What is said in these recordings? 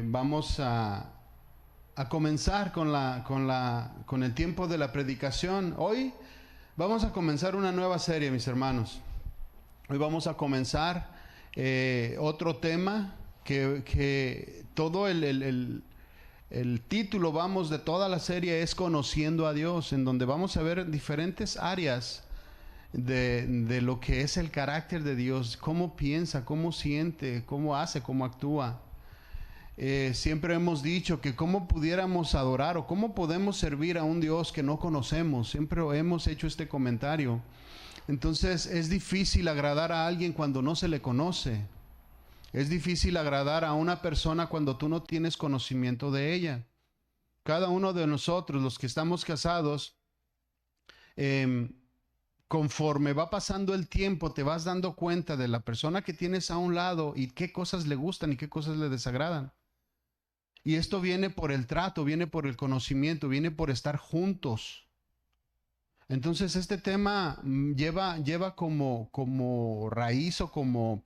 Vamos a comenzar con el tiempo de la predicación. Hoy vamos a comenzar una nueva serie, mis hermanos. Hoy vamos a comenzar otro tema que todo el título, vamos, de toda la serie es Conociendo a Dios, en donde vamos a ver diferentes áreas de lo que es el carácter de Dios, cómo piensa, cómo siente, cómo hace, cómo actúa. Siempre hemos dicho que cómo pudiéramos adorar o cómo podemos servir a un Dios que no conocemos. Siempre hemos hecho este comentario. Entonces es difícil agradar a alguien cuando no se le conoce. Es difícil agradar a una persona cuando tú no tienes conocimiento de ella. Cada uno de nosotros, los que estamos casados, conforme va pasando el tiempo, te vas dando cuenta de la persona que tienes a un lado y qué cosas le gustan y qué cosas le desagradan. Y esto viene por el trato, viene por el conocimiento, viene por estar juntos. Entonces este tema lleva como raíz o como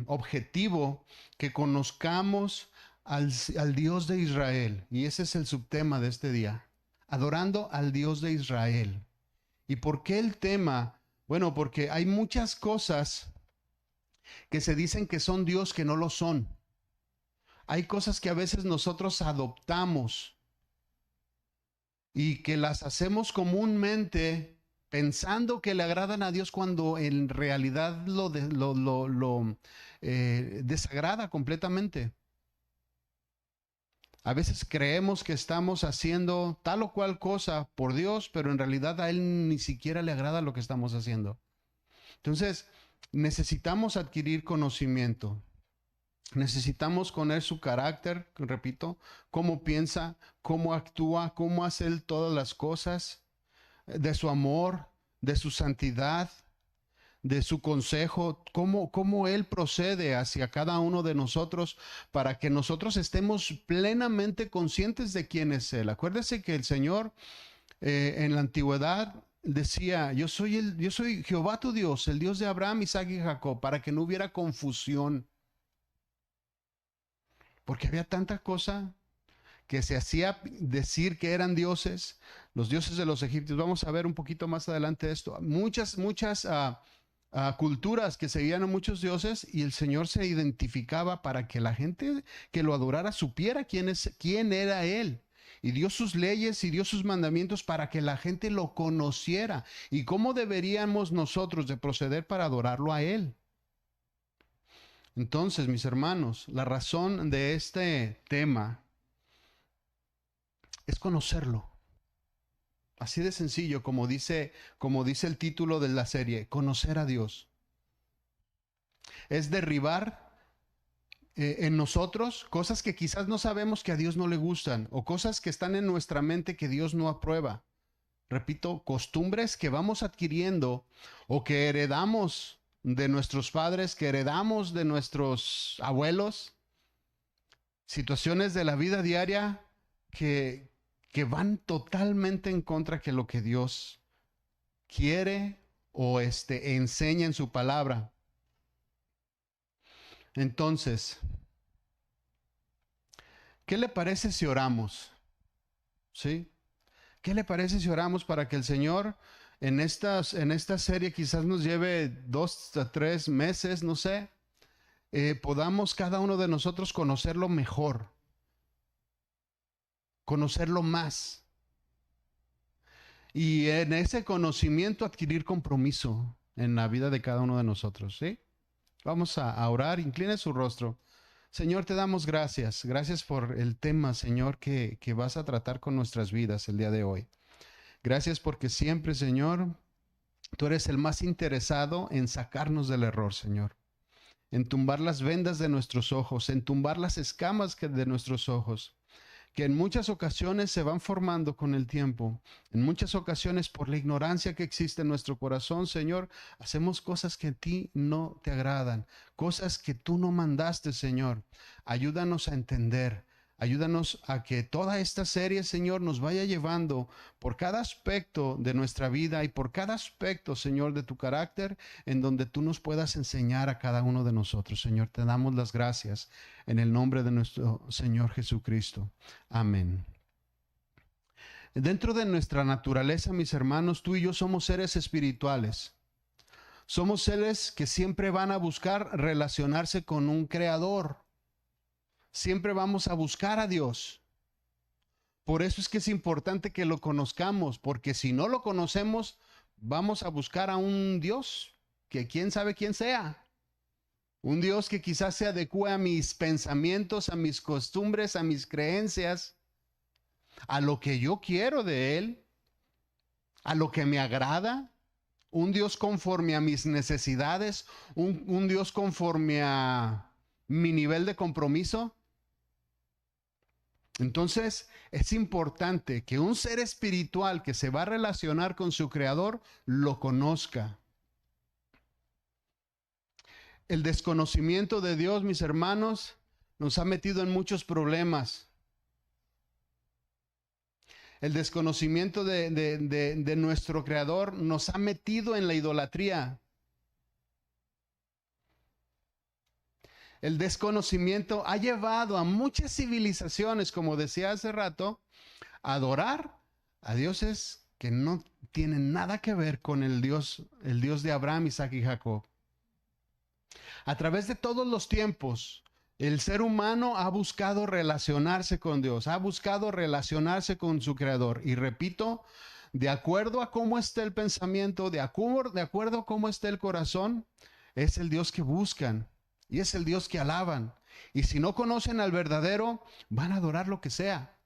objetivo que conozcamos al Dios de Israel. Y ese es el subtema de este día, adorando al Dios de Israel. ¿Y por qué el tema? Bueno, porque hay muchas cosas que se dicen que son Dios que no lo son. Hay cosas que a veces nosotros adoptamos y que las hacemos comúnmente pensando que le agradan a Dios cuando en realidad lo desagrada completamente. A veces creemos que estamos haciendo tal o cual cosa por Dios, pero en realidad a Él ni siquiera le agrada lo que estamos haciendo. Entonces, necesitamos adquirir conocimiento. Necesitamos conocer su carácter, repito, cómo piensa, cómo actúa, cómo hace Él todas las cosas, de su amor, de su santidad, de su consejo, cómo Él procede hacia cada uno de nosotros para que nosotros estemos plenamente conscientes de quién es Él. Acuérdese que el Señor en la antigüedad decía, yo soy Jehová tu Dios, el Dios de Abraham, Isaac y Jacob, para que no hubiera confusión. Porque había tanta cosa que se hacía decir que eran dioses, los dioses de los egipcios. Vamos a ver un poquito más adelante esto. Muchas culturas que seguían a muchos dioses y el Señor se identificaba para que la gente que lo adorara supiera quién era Él. Y dio sus leyes y dio sus mandamientos para que la gente lo conociera. Y cómo deberíamos nosotros de proceder para adorarlo a Él. Entonces, mis hermanos, la razón de este tema es conocerlo. Así de sencillo, como dice el título de la serie, conocer a Dios. Es derribar en nosotros cosas que quizás no sabemos que a Dios no le gustan o cosas que están en nuestra mente que Dios no aprueba. Repito, costumbres que vamos adquiriendo o que heredamos de nuestros padres, que heredamos de nuestros abuelos, situaciones de la vida diaria que van totalmente en contra de lo que Dios quiere o enseña en su palabra. Entonces, ¿qué le parece si oramos? ¿Sí? ¿Qué le parece si oramos para que el Señor en esta serie quizás nos lleve 2 a 3 meses, no sé, podamos cada uno de nosotros conocerlo mejor, conocerlo más y en ese conocimiento adquirir compromiso en la vida de cada uno de nosotros, ¿sí? Vamos a orar, incline su rostro. Señor, te damos gracias. Gracias por el tema, Señor, que vas a tratar con nuestras vidas el día de hoy. Gracias porque siempre, Señor, tú eres el más interesado en sacarnos del error, Señor. En tumbar las vendas de nuestros ojos, en tumbar las escamas de nuestros ojos, que en muchas ocasiones se van formando con el tiempo. En muchas ocasiones, por la ignorancia que existe en nuestro corazón, Señor, hacemos cosas que a ti no te agradan, cosas que tú no mandaste, Señor. Ayúdanos a entender, Ayúdanos a que toda esta serie, Señor, nos vaya llevando por cada aspecto de nuestra vida y por cada aspecto, Señor, de tu carácter, en donde tú nos puedas enseñar a cada uno de nosotros. Señor, te damos las gracias en el nombre de nuestro Señor Jesucristo. Amén. Dentro de nuestra naturaleza, mis hermanos, tú y yo somos seres espirituales. Somos seres que siempre van a buscar relacionarse con un creador. Siempre vamos a buscar a Dios. Por eso es que es importante que lo conozcamos, porque si no lo conocemos, vamos a buscar a un Dios que quién sabe quién sea. Un Dios que quizás se adecue a mis pensamientos, a mis costumbres, a mis creencias, a lo que yo quiero de Él, a lo que me agrada. Un Dios conforme a mis necesidades, un Dios conforme a mi nivel de compromiso. Entonces, es importante que un ser espiritual que se va a relacionar con su creador lo conozca. El desconocimiento de Dios, mis hermanos, nos ha metido en muchos problemas. El desconocimiento de nuestro creador nos ha metido en la idolatría. El desconocimiento ha llevado a muchas civilizaciones, como decía hace rato, a adorar a dioses que no tienen nada que ver con el Dios de Abraham, Isaac y Jacob. A través de todos los tiempos, el ser humano ha buscado relacionarse con Dios, ha buscado relacionarse con su creador. Y repito, de acuerdo a cómo esté el pensamiento, de acuerdo a cómo esté el corazón, es el Dios que buscan. Y es el Dios que alaban. Y si no conocen al verdadero, van a adorar lo que sea.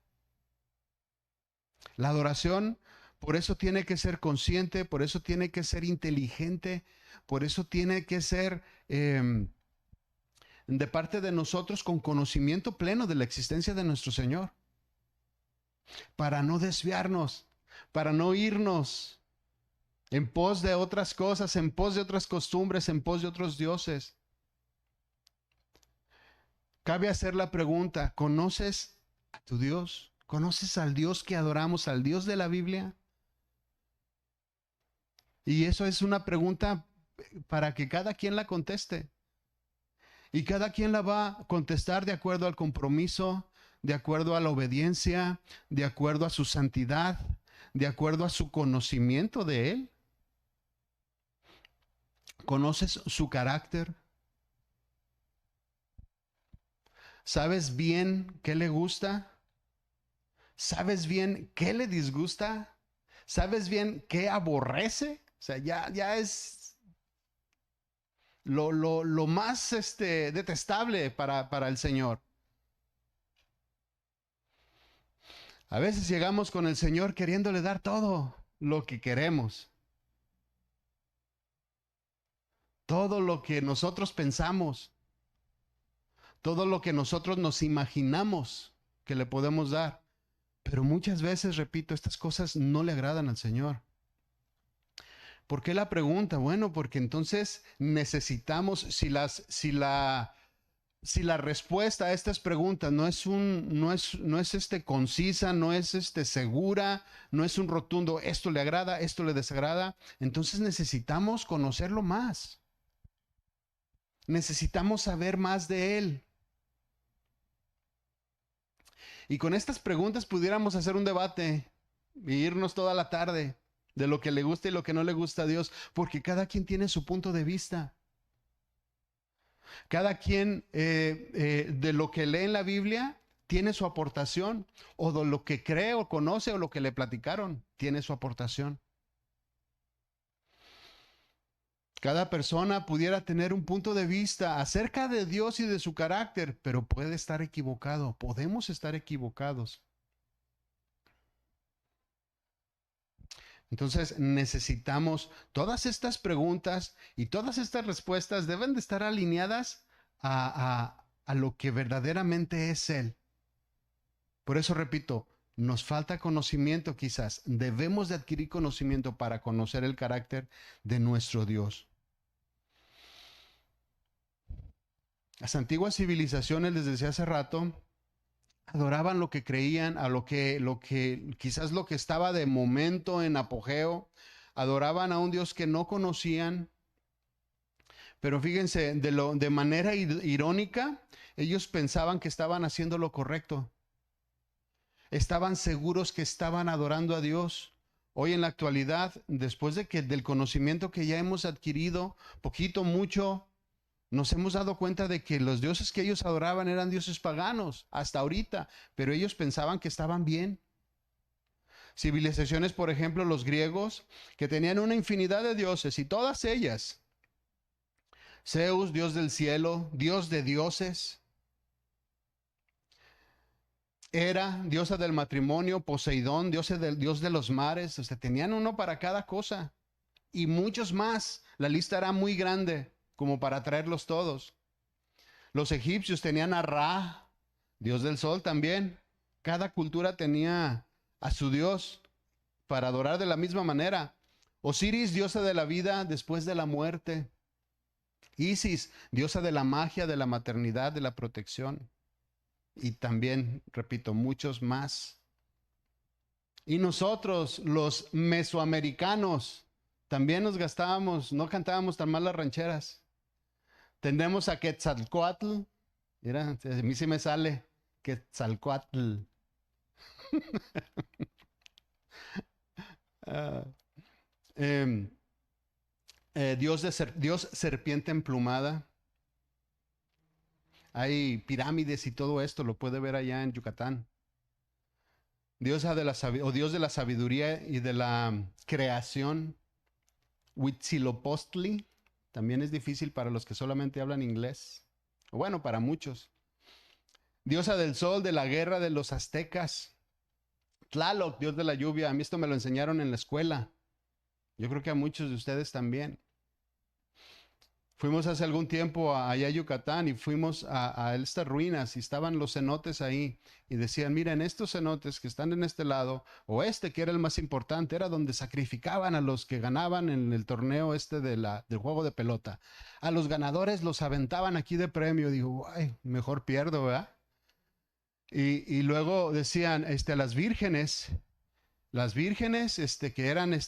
La adoración, por eso tiene que ser consciente, por eso tiene que ser inteligente, por eso tiene que ser de parte de nosotros con conocimiento pleno de la existencia de nuestro Señor. Para no desviarnos, para no irnos en pos de otras cosas, en pos de otras costumbres, en pos de otros dioses. Cabe hacer la pregunta, ¿conoces a tu Dios? ¿Conoces al Dios que adoramos, al Dios de la Biblia? Y eso es una pregunta para que cada quien la conteste. Y cada quien la va a contestar de acuerdo al compromiso, de acuerdo a la obediencia, de acuerdo a su santidad, de acuerdo a su conocimiento de Él. ¿Conoces su carácter? ¿Sabes bien qué le gusta? ¿Sabes bien qué le disgusta? ¿Sabes bien qué aborrece? O sea, ya es lo más detestable para el Señor. A veces llegamos con el Señor queriéndole dar todo lo que queremos. Todo lo que nosotros pensamos. Todo lo que nosotros nos imaginamos que le podemos dar. Pero muchas veces, repito, estas cosas no le agradan al Señor. ¿Por qué la pregunta? Bueno, porque entonces necesitamos, si la respuesta a estas preguntas no es concisa, no es segura, no es un rotundo, esto le agrada, esto le desagrada, entonces necesitamos conocerlo más. Necesitamos saber más de Él. Y con estas preguntas pudiéramos hacer un debate e irnos toda la tarde de lo que le gusta y lo que no le gusta a Dios, porque cada quien tiene su punto de vista. Cada quien de lo que lee en la Biblia tiene su aportación, o de lo que cree o conoce o lo que le platicaron tiene su aportación. Cada persona pudiera tener un punto de vista acerca de Dios y de su carácter, pero puede estar equivocado, podemos estar equivocados. Entonces necesitamos todas estas preguntas y todas estas respuestas deben de estar alineadas a lo que verdaderamente es Él. Por eso repito, nos falta conocimiento quizás. Debemos de adquirir conocimiento para conocer el carácter de nuestro Dios. Las antiguas civilizaciones, les decía hace rato, Adoraban lo que creían, a quizás lo que estaba de momento en apogeo. Adoraban a un Dios que no conocían. Pero fíjense, de manera irónica, ellos pensaban que estaban haciendo lo correcto. Estaban seguros que estaban adorando a Dios. Hoy en la actualidad, después del conocimiento que ya hemos adquirido, poquito, mucho, nos hemos dado cuenta de que los dioses que ellos adoraban eran dioses paganos, hasta ahorita, pero ellos pensaban que estaban bien. Civilizaciones, por ejemplo, los griegos, que tenían una infinidad de dioses y todas ellas, Zeus, dios del cielo, dios de dioses, Hera, diosa del matrimonio, Poseidón, dios de los mares, o sea, tenían uno para cada cosa y muchos más. La lista era muy grande como para traerlos todos. Los egipcios tenían a Ra, dios del sol también. Cada cultura tenía a su dios para adorar de la misma manera. Osiris, diosa de la vida después de la muerte. Isis, diosa de la magia, de la maternidad, de la protección. Y también, repito, muchos más. Y nosotros, los mesoamericanos, también nos gastábamos, no cantábamos tan mal las rancheras. Tenemos a Quetzalcóatl. Mira, a mí sí me sale Quetzalcóatl. Ah, em, Dios serpiente emplumada. Hay pirámides y todo esto, lo puede ver allá en Yucatán. Dios de la sabiduría y de la creación. Huitzilopochtli. También es difícil para los que solamente hablan inglés. O bueno, para muchos. Diosa del sol, de la guerra de los aztecas. Tlaloc, dios de la lluvia. A mí esto me lo enseñaron en la escuela. Yo creo que a muchos de ustedes también. Fuimos hace algún tiempo allá a Yucatán y fuimos a estas ruinas y estaban los cenotes ahí y decían, miren, estos cenotes que están en este lado, o este que era el más importante, era donde sacrificaban a los que ganaban en el torneo este del juego de pelota. A los ganadores los aventaban aquí de premio. Digo, ay, mejor pierdo, ¿verdad? Y luego decían, las vírgenes, que eran,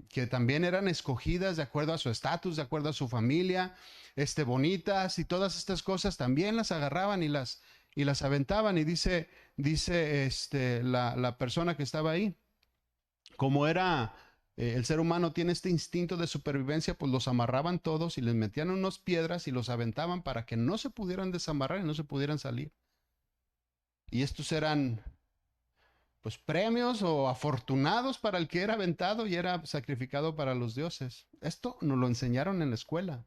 que también eran escogidas de acuerdo a su estatus, de acuerdo a su familia, bonitas y todas estas cosas, también las agarraban y las aventaban. Y dice, la persona que estaba ahí, como era, el ser humano tiene este instinto de supervivencia, pues los amarraban todos y les metían unas piedras y los aventaban para que no se pudieran desamarrar y no se pudieran salir. Y estos eran pues premios o afortunados para el que era aventado y era sacrificado para los dioses. Esto nos lo enseñaron en la escuela.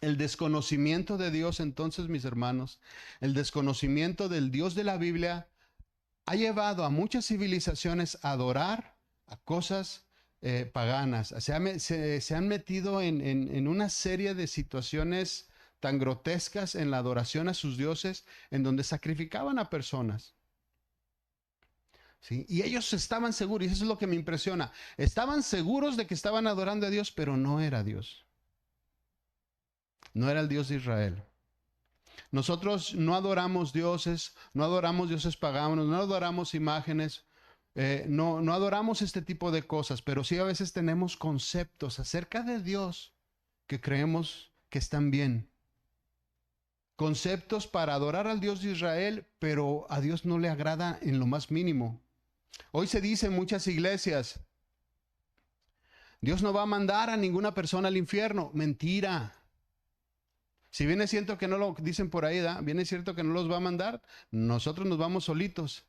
El desconocimiento de Dios, entonces, mis hermanos, el desconocimiento del Dios de la Biblia ha llevado a muchas civilizaciones a adorar a cosas paganas. Se han metido en una serie de situaciones tan grotescas en la adoración a sus dioses, en donde sacrificaban a personas. ¿Sí? Y ellos estaban seguros, y eso es lo que me impresiona. Estaban seguros de que estaban adorando a Dios, pero no era Dios. No era el Dios de Israel. Nosotros no adoramos dioses, no adoramos dioses paganos, no adoramos imágenes, no adoramos este tipo de cosas, pero sí a veces tenemos conceptos acerca de Dios que creemos que están bien. Conceptos para adorar al Dios de Israel, pero a Dios no le agrada en lo más mínimo. Hoy se dice en muchas iglesias, Dios no va a mandar a ninguna persona al infierno. Mentira. Si bien es cierto que no lo dicen por ahí, bien es cierto que no los va a mandar, nosotros nos vamos solitos.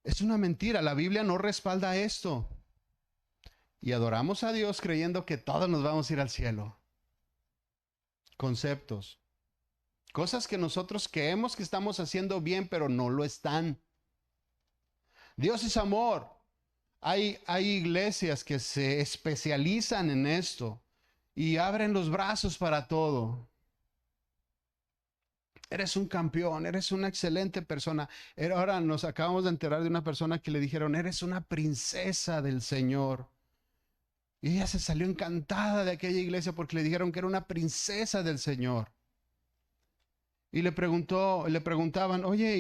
Es una mentira, la Biblia no respalda esto. Y adoramos a Dios creyendo que todos nos vamos a ir al cielo. Conceptos. Cosas que nosotros creemos que estamos haciendo bien, pero no lo están. Dios es amor. Hay iglesias que se especializan en esto y abren los brazos para todo. Eres un campeón, eres una excelente persona. Ahora nos acabamos de enterar de una persona que le dijeron, eres una princesa del Señor. Y ella se salió encantada de aquella iglesia porque le dijeron que era una princesa del Señor. Y le preguntaban, oye,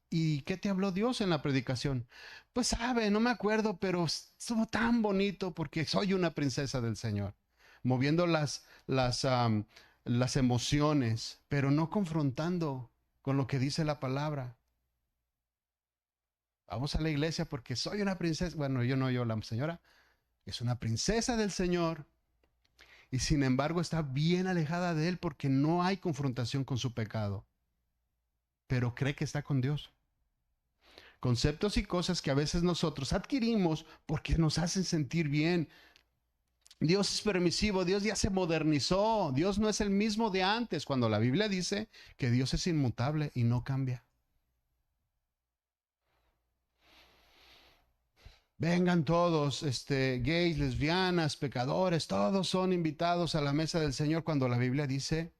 ¿y qué te habló Dios en la predicación? Pues sabe, no me acuerdo, pero estuvo tan bonito porque soy una princesa del Señor, moviendo las emociones, pero no confrontando con lo que dice la palabra. Vamos a la iglesia porque soy una princesa. Bueno, yo no, yo, la señora es una princesa del Señor y sin embargo está bien alejada de Él porque no hay confrontación con su pecado, pero cree que está con Dios. Conceptos y cosas que a veces nosotros adquirimos porque nos hacen sentir bien. Dios es permisivo, Dios ya se modernizó, Dios no es el mismo de antes, cuando la Biblia dice que Dios es inmutable y no cambia. Vengan todos, gays, lesbianas, pecadores, todos son invitados a la mesa del Señor cuando la Biblia dice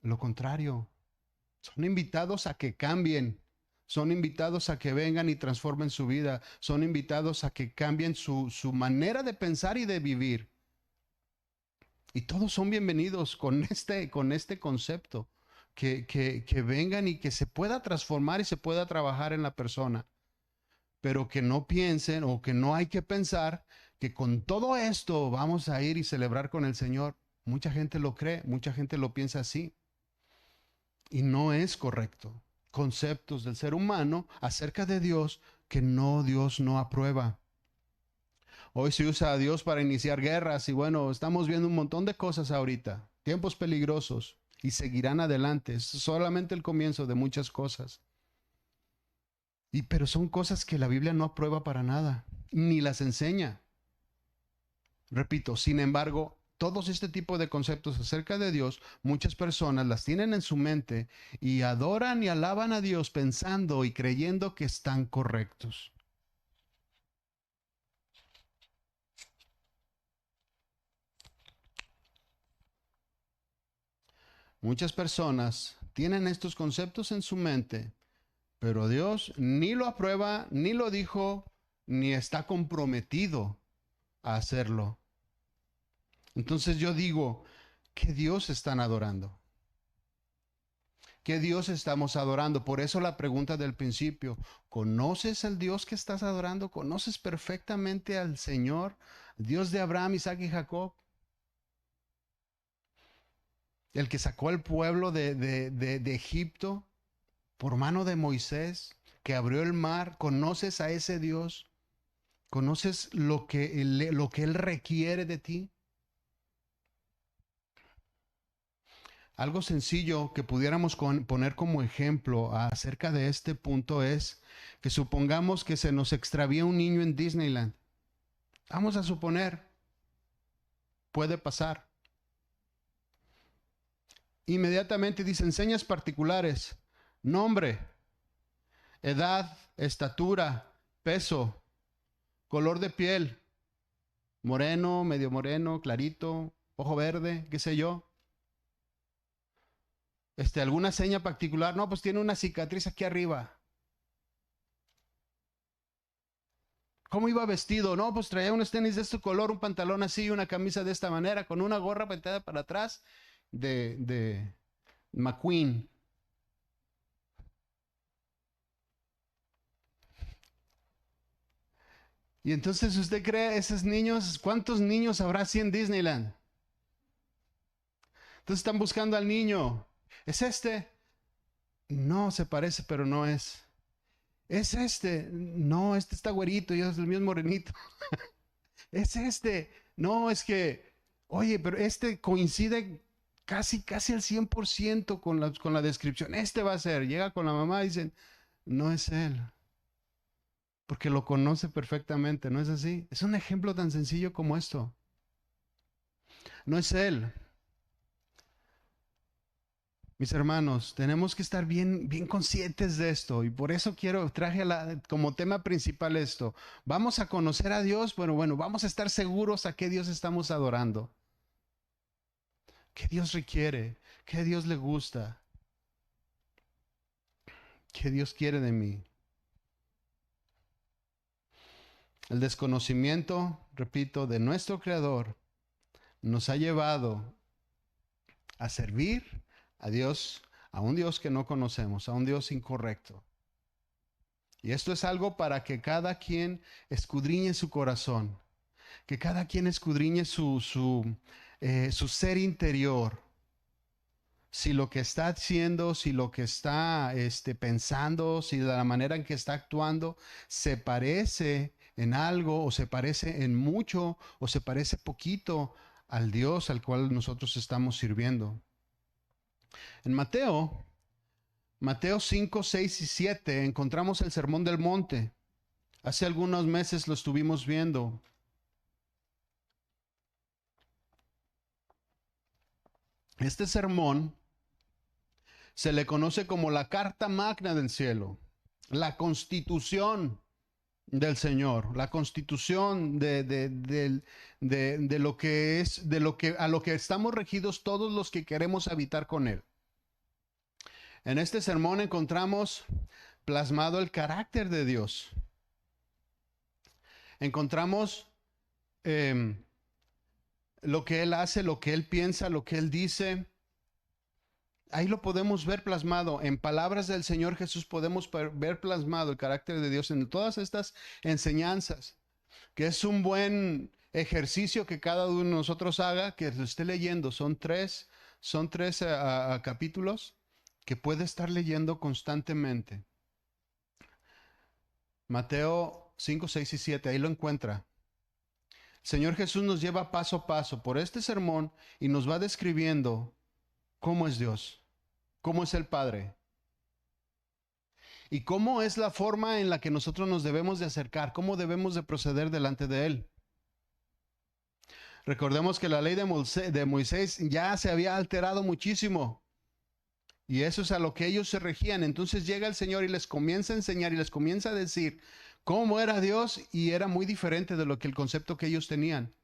lo contrario. Son invitados a que cambien, son invitados a que vengan y transformen su vida, son invitados a que cambien su manera de pensar y de vivir. Y todos son bienvenidos con este concepto, que vengan y que se pueda transformar y se pueda trabajar en la persona, pero que no piensen o que no hay que pensar que con todo esto vamos a ir y celebrar con el Señor. Mucha gente lo cree, mucha gente lo piensa así y no es correcto. Conceptos del ser humano acerca de Dios que no, Dios no aprueba. Hoy se usa a Dios para iniciar guerras y bueno, estamos viendo un montón de cosas ahorita, tiempos peligrosos y seguirán adelante. Es solamente el comienzo de muchas cosas. Pero son cosas que la Biblia no aprueba para nada, ni las enseña. Repito, sin embargo, todos este tipo de conceptos acerca de Dios, muchas personas las tienen en su mente y adoran y alaban a Dios pensando y creyendo que están correctos. Muchas personas tienen estos conceptos en su mente, pero Dios ni lo aprueba, ni lo dijo, ni está comprometido a hacerlo. Entonces yo digo, ¿qué Dios están adorando? ¿Qué Dios estamos adorando? Por eso la pregunta del principio, ¿conoces al Dios que estás adorando? ¿Conoces perfectamente al Señor, Dios de Abraham, Isaac y Jacob? El que sacó al pueblo de Egipto por mano de Moisés, que abrió el mar. ¿Conoces a ese Dios? ¿Conoces lo que Él requiere de ti? Algo sencillo que pudiéramos poner como ejemplo acerca de este punto es que supongamos que se nos extravía un niño en Disneyland. Vamos a suponer, puede pasar. Inmediatamente dice enseñas particulares, nombre, edad, estatura, peso, color de piel, moreno, medio moreno, clarito, ojo verde, qué sé yo. Alguna seña particular, no, pues tiene una cicatriz aquí arriba. ¿Cómo iba vestido? No, pues traía unos tenis de este color, un pantalón así, una camisa de esta manera, con una gorra pintada para atrás de McQueen. Y entonces usted cree, esos niños, ¿cuántos niños habrá así en Disneyland? Entonces están buscando al niño. ¿Es este? No, se parece, pero no es. ¿Es este? No, este está güerito y es el mismo morenito. ¿Es este? No, es que, oye, pero este coincide casi al 100% con la descripción. Este va a ser. Llega con la mamá y dicen, no es él, porque lo conoce perfectamente, ¿no es así? Es un ejemplo tan sencillo como esto. No es él. Mis hermanos, tenemos que estar bien conscientes de esto y por eso traje como tema principal esto. Vamos a conocer a Dios, bueno, vamos a estar seguros a qué Dios estamos adorando, qué Dios requiere, qué Dios le gusta, qué Dios quiere de mí. El desconocimiento, repito, de nuestro Creador nos ha llevado a servir a Dios a un Dios que no conocemos, a un Dios incorrecto. Y esto es algo para que cada quien escudriñe su corazón, que cada quien escudriñe su ser interior. Si lo que está haciendo, si lo que está pensando, si de la manera en que está actuando se parece en algo o se parece en mucho o se parece poquito al Dios al cual nosotros estamos sirviendo. En Mateo 5, 6 y 7 encontramos el Sermón del Monte. Hace algunos meses lo estuvimos viendo. Este sermón se le conoce como la Carta Magna del cielo, la Constitución del Señor, la Constitución de lo que es, a lo que estamos regidos todos los que queremos habitar con Él. En este sermón encontramos plasmado el carácter de Dios. Encontramos lo que Él hace, lo que Él piensa, lo que Él dice. Ahí lo podemos ver plasmado. En palabras del Señor Jesús podemos ver plasmado el carácter de Dios en todas estas enseñanzas, que es un buen ejercicio que cada uno de nosotros haga, que lo esté leyendo. Son tres capítulos que puede estar leyendo constantemente. Mateo 5, 6 y 7, ahí lo encuentra. El Señor Jesús nos lleva paso a paso por este sermón y nos va describiendo cómo es Dios, cómo es el Padre y cómo es la forma en la que nosotros nos debemos de acercar, cómo debemos de proceder delante de Él. Recordemos que la ley de Moisés ya se había alterado muchísimo y eso es a lo que ellos se regían. Entonces llega el Señor y les comienza a enseñar y les comienza a decir cómo era Dios, y era muy diferente de lo que el concepto que ellos tenían.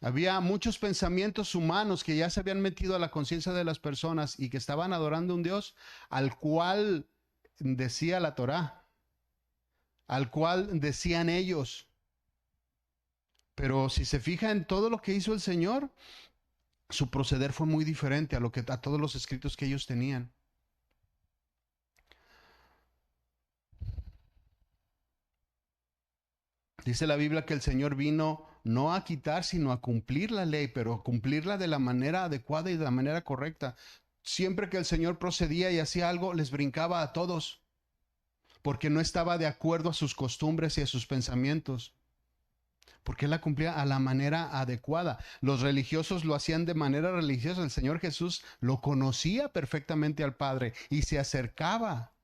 Había muchos pensamientos humanos que ya se habían metido a la conciencia de las personas y que estaban adorando a un Dios al cual decía la Torá, al cual decían ellos. Pero si se fija en todo lo que hizo el Señor, su proceder fue muy diferente a todos los escritos que ellos tenían. Dice la Biblia que el Señor vino no a quitar, sino a cumplir la ley, pero a cumplirla de la manera adecuada y de la manera correcta. Siempre que el Señor procedía y hacía algo, les brincaba a todos, porque no estaba de acuerdo a sus costumbres y a sus pensamientos, porque Él la cumplía a la manera adecuada. Los religiosos lo hacían de manera religiosa. El Señor Jesús lo conocía perfectamente al Padre y se acercaba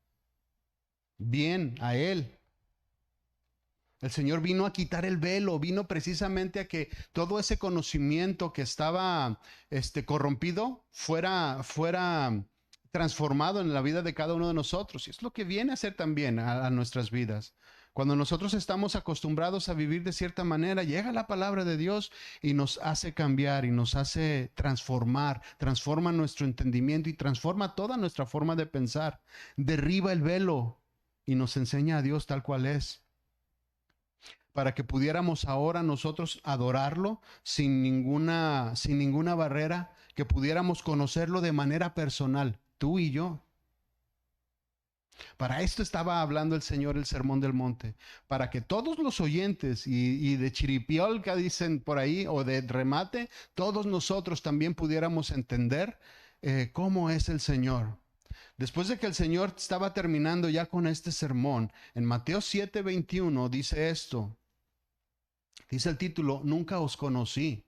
bien a Él. El Señor vino a quitar el velo, vino precisamente a que todo ese conocimiento que estaba corrompido fuera transformado en la vida de cada uno de nosotros. Y es lo que viene a hacer también a nuestras vidas. Cuando nosotros estamos acostumbrados a vivir de cierta manera, llega la palabra de Dios y nos hace cambiar y nos hace transformar, transforma nuestro entendimiento y transforma toda nuestra forma de pensar. Derriba el velo y nos enseña a Dios tal cual es, para que pudiéramos ahora nosotros adorarlo sin ninguna barrera, que pudiéramos conocerlo de manera personal, tú y yo. Para esto estaba hablando el Señor el Sermón del Monte, para que todos los oyentes y de chiripiolca dicen por ahí, o de remate, todos nosotros también pudiéramos entender cómo es el Señor. Después de que el Señor estaba terminando ya con este sermón, en Mateo 7:21 dice esto. Dice el título, nunca os conocí.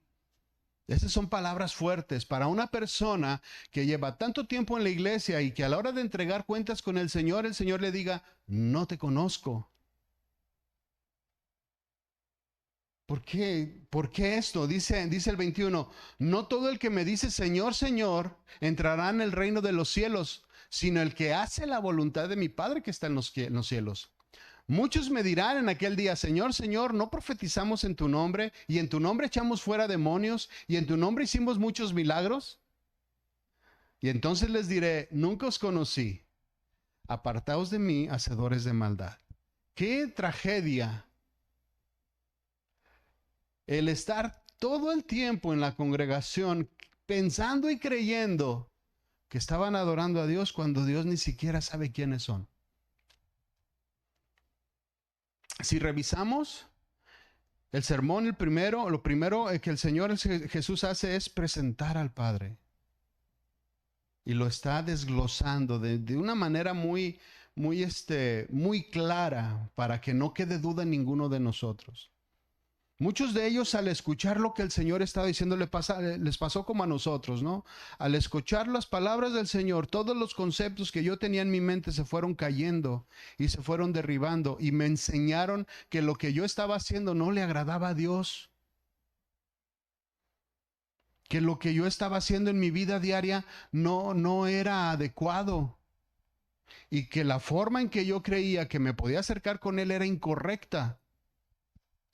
Esas son palabras fuertes para una persona que lleva tanto tiempo en la iglesia y que a la hora de entregar cuentas con el Señor le diga, no te conozco. ¿Por qué? ¿Por qué esto? Dice el 21, no todo el que me dice Señor, Señor, entrará en el reino de los cielos, sino el que hace la voluntad de mi Padre que está en los cielos. Muchos me dirán en aquel día, Señor, Señor, ¿no profetizamos en tu nombre? Y en tu nombre echamos fuera demonios, y en tu nombre hicimos muchos milagros. Y entonces les diré, nunca os conocí. Apartaos de mí, hacedores de maldad. ¡Qué tragedia! El estar todo el tiempo en la congregación pensando y creyendo que estaban adorando a Dios cuando Dios ni siquiera sabe quiénes son. Si revisamos el sermón, lo primero que el Señor Jesús hace es presentar al Padre. Y lo está desglosando de una manera muy clara para que no quede duda en ninguno de nosotros. Muchos de ellos, al escuchar lo que el Señor estaba diciendo, les pasó como a nosotros, ¿no? Al escuchar las palabras del Señor, todos los conceptos que yo tenía en mi mente se fueron cayendo y se fueron derribando, y me enseñaron que lo que yo estaba haciendo no le agradaba a Dios, que lo que yo estaba haciendo en mi vida diaria no era adecuado, y que la forma en que yo creía que me podía acercar con Él era incorrecta.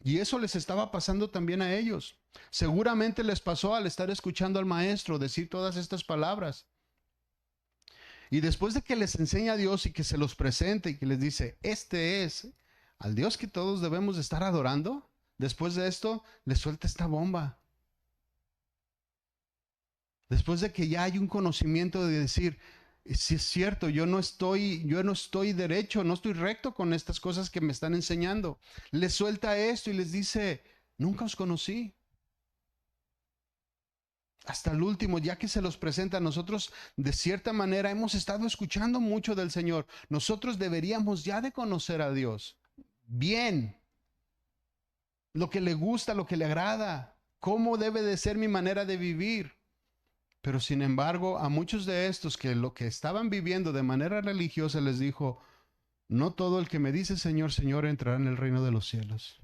Y eso les estaba pasando también a ellos. Seguramente les pasó al estar escuchando al maestro decir todas estas palabras. Y después de que les enseña a Dios y que se los presente y que les dice, este es al Dios que todos debemos de estar adorando, después de esto les suelta esta bomba. Después de que ya hay un conocimiento de decir, si es cierto, yo no estoy derecho, no estoy recto con estas cosas que me están enseñando. Les suelta esto y les dice, nunca os conocí. Hasta el último, ya que se los presenta, nosotros de cierta manera hemos estado escuchando mucho del Señor. Nosotros deberíamos ya de conocer a Dios bien, lo que le gusta, lo que le agrada, cómo debe de ser mi manera de vivir. Pero sin embargo, a muchos de estos que lo que estaban viviendo de manera religiosa les dijo, no todo el que me dice Señor, Señor entrará en el reino de los cielos,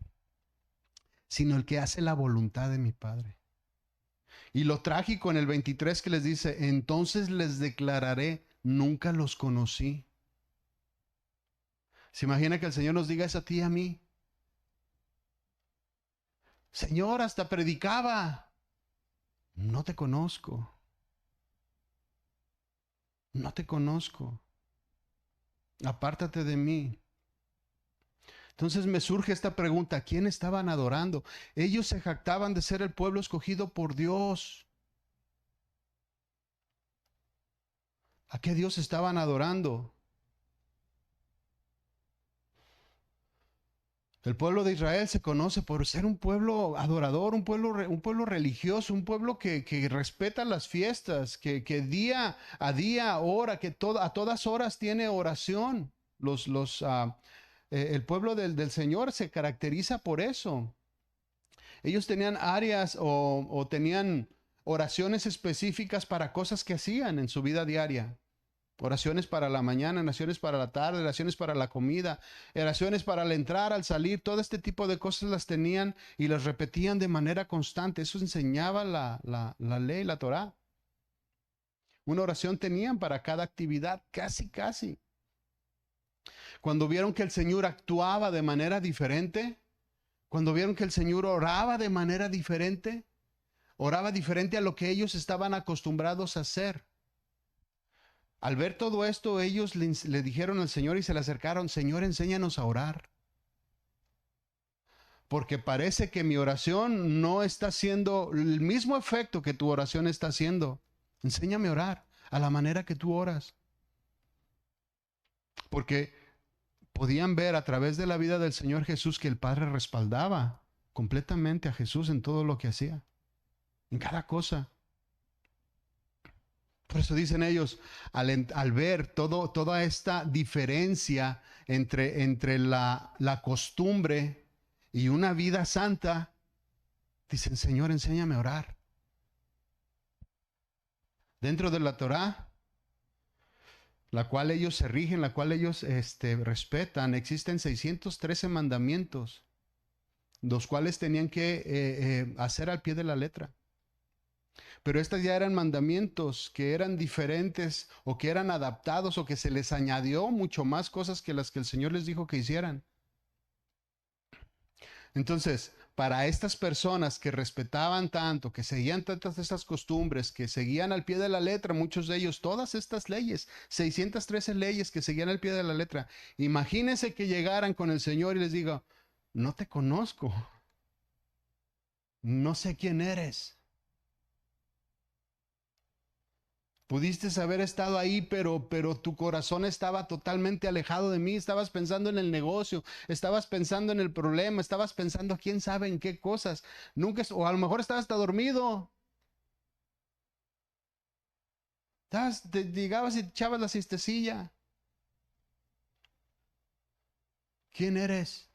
sino el que hace la voluntad de mi Padre. Y lo trágico en el 23 que les dice, entonces les declararé, nunca los conocí. ¿Se imagina que el Señor nos diga eso a ti y a mí? Señor, hasta predicaba. No te conozco. No te conozco. Apártate de mí. Entonces me surge esta pregunta, ¿a quién estaban adorando? Ellos se jactaban de ser el pueblo escogido por Dios. ¿A qué Dios estaban adorando? El pueblo de Israel se conoce por ser un pueblo adorador, un pueblo religioso, un pueblo que respeta las fiestas, que día a día ora, a todas horas tiene oración. El pueblo del Señor se caracteriza por eso. Ellos tenían áreas o tenían oraciones específicas para cosas que hacían en su vida diaria. Oraciones para la mañana, oraciones para la tarde, oraciones para la comida, oraciones para el entrar, al salir, todo este tipo de cosas las tenían y las repetían de manera constante. Eso enseñaba la ley, la Torá. Una oración tenían para cada actividad, casi, casi. Cuando vieron que el Señor actuaba de manera diferente, cuando vieron que el Señor oraba de manera diferente, oraba diferente a lo que ellos estaban acostumbrados a hacer. Al ver todo esto, ellos le dijeron al Señor y se le acercaron, Señor, enséñanos a orar. Porque parece que mi oración no está haciendo el mismo efecto que tu oración está haciendo. Enséñame a orar a la manera que tú oras. Porque podían ver a través de la vida del Señor Jesús que el Padre respaldaba completamente a Jesús en todo lo que hacía, en cada cosa. Por eso dicen ellos, al ver toda esta diferencia entre la costumbre y una vida santa, dicen, Señor, enséñame a orar. Dentro de la Torá, la cual ellos se rigen, la cual ellos respetan, existen 613 mandamientos, los cuales tenían que hacer al pie de la letra. Pero estas ya eran mandamientos que eran diferentes o que eran adaptados o que se les añadió mucho más cosas que las que el Señor les dijo que hicieran. Entonces, para estas personas que respetaban tanto, que seguían tantas estas costumbres, que seguían al pie de la letra, muchos de ellos, todas estas leyes, 613 leyes que seguían al pie de la letra, imagínense que llegaran con el Señor y les diga, no te conozco, no sé quién eres. Pudiste haber estado ahí, pero tu corazón estaba totalmente alejado de mí. Estabas pensando en el negocio, estabas pensando en el problema, estabas pensando quién sabe en qué cosas. Nunca, o a lo mejor estabas hasta dormido. Llegabas y te echabas la siestecilla. ¿Quién eres?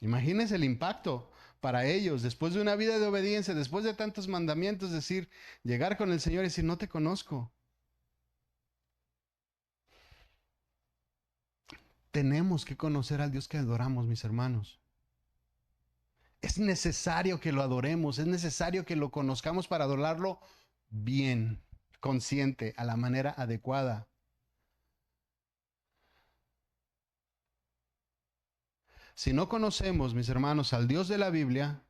Imagínense el impacto para ellos, después de una vida de obediencia, después de tantos mandamientos, decir, llegar con el Señor y decir, no te conozco. Tenemos que conocer al Dios que adoramos, mis hermanos. Es necesario que lo adoremos, es necesario que lo conozcamos para adorarlo bien, consciente, a la manera adecuada. Si no conocemos, mis hermanos, al Dios de la Biblia,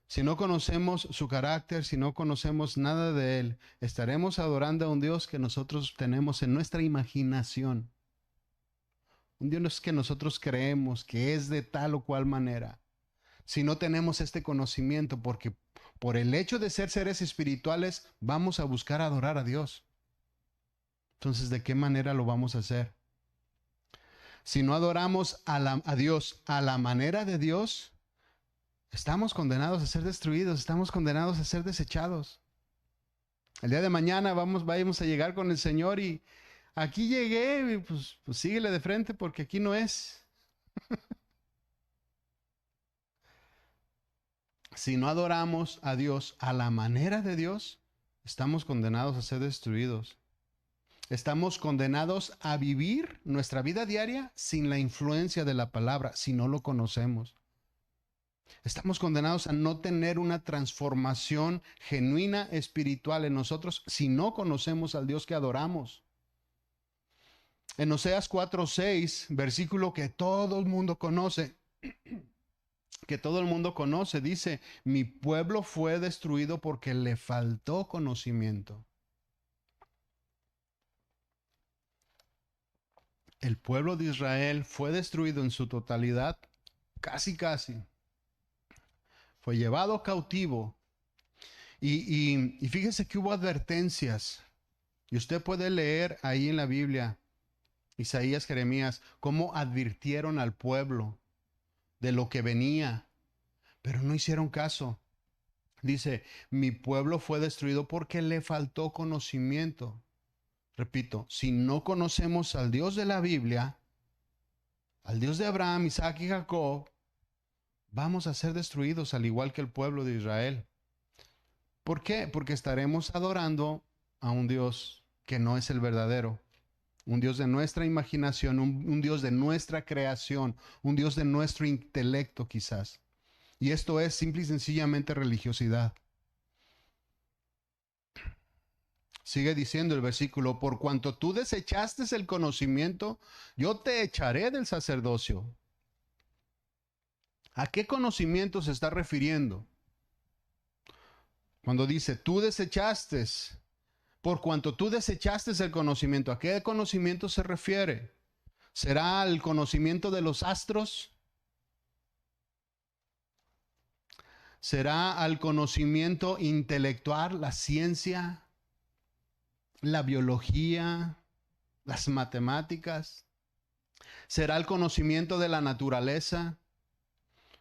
si no conocemos su carácter, si no conocemos nada de Él, estaremos adorando a un Dios que nosotros tenemos en nuestra imaginación. Un Dios que nosotros creemos que es de tal o cual manera. Si no tenemos este conocimiento, porque por el hecho de ser seres espirituales, vamos a buscar adorar a Dios. Entonces, ¿de qué manera lo vamos a hacer? Si no adoramos a Dios a la manera de Dios, estamos condenados a ser destruidos, estamos condenados a ser desechados. El día de mañana vamos a llegar con el Señor y aquí llegué, y pues síguele de frente porque aquí no es. Si no adoramos a Dios a la manera de Dios, estamos condenados a ser destruidos. Estamos condenados a vivir nuestra vida diaria sin la influencia de la palabra, si no lo conocemos. Estamos condenados a no tener una transformación genuina espiritual en nosotros si no conocemos al Dios que adoramos. En Oseas 4:6, versículo que todo el mundo conoce, dice, mi pueblo fue destruido porque le faltó conocimiento. El pueblo de Israel fue destruido en su totalidad, casi. Fue llevado cautivo. Y fíjese que hubo advertencias. Y usted puede leer ahí en la Biblia, Isaías, Jeremías, cómo advirtieron al pueblo de lo que venía, pero no hicieron caso. Dice, mi pueblo fue destruido porque le faltó conocimiento. Repito, si no conocemos al Dios de la Biblia, al Dios de Abraham, Isaac y Jacob, vamos a ser destruidos al igual que el pueblo de Israel. ¿Por qué? Porque estaremos adorando a un Dios que no es el verdadero. Un Dios de nuestra imaginación, un Dios de nuestra creación, un Dios de nuestro intelecto quizás. Y esto es simple y sencillamente religiosidad. Sigue diciendo el versículo, por cuanto tú desechaste el conocimiento, yo te echaré del sacerdocio. ¿A qué conocimiento se está refiriendo? Cuando dice, tú desechaste, por cuanto tú desechaste el conocimiento, ¿a qué conocimiento se refiere? ¿Será el conocimiento de los astros? ¿Será al conocimiento intelectual, la ciencia, la biología, las matemáticas? ¿Será el conocimiento de la naturaleza?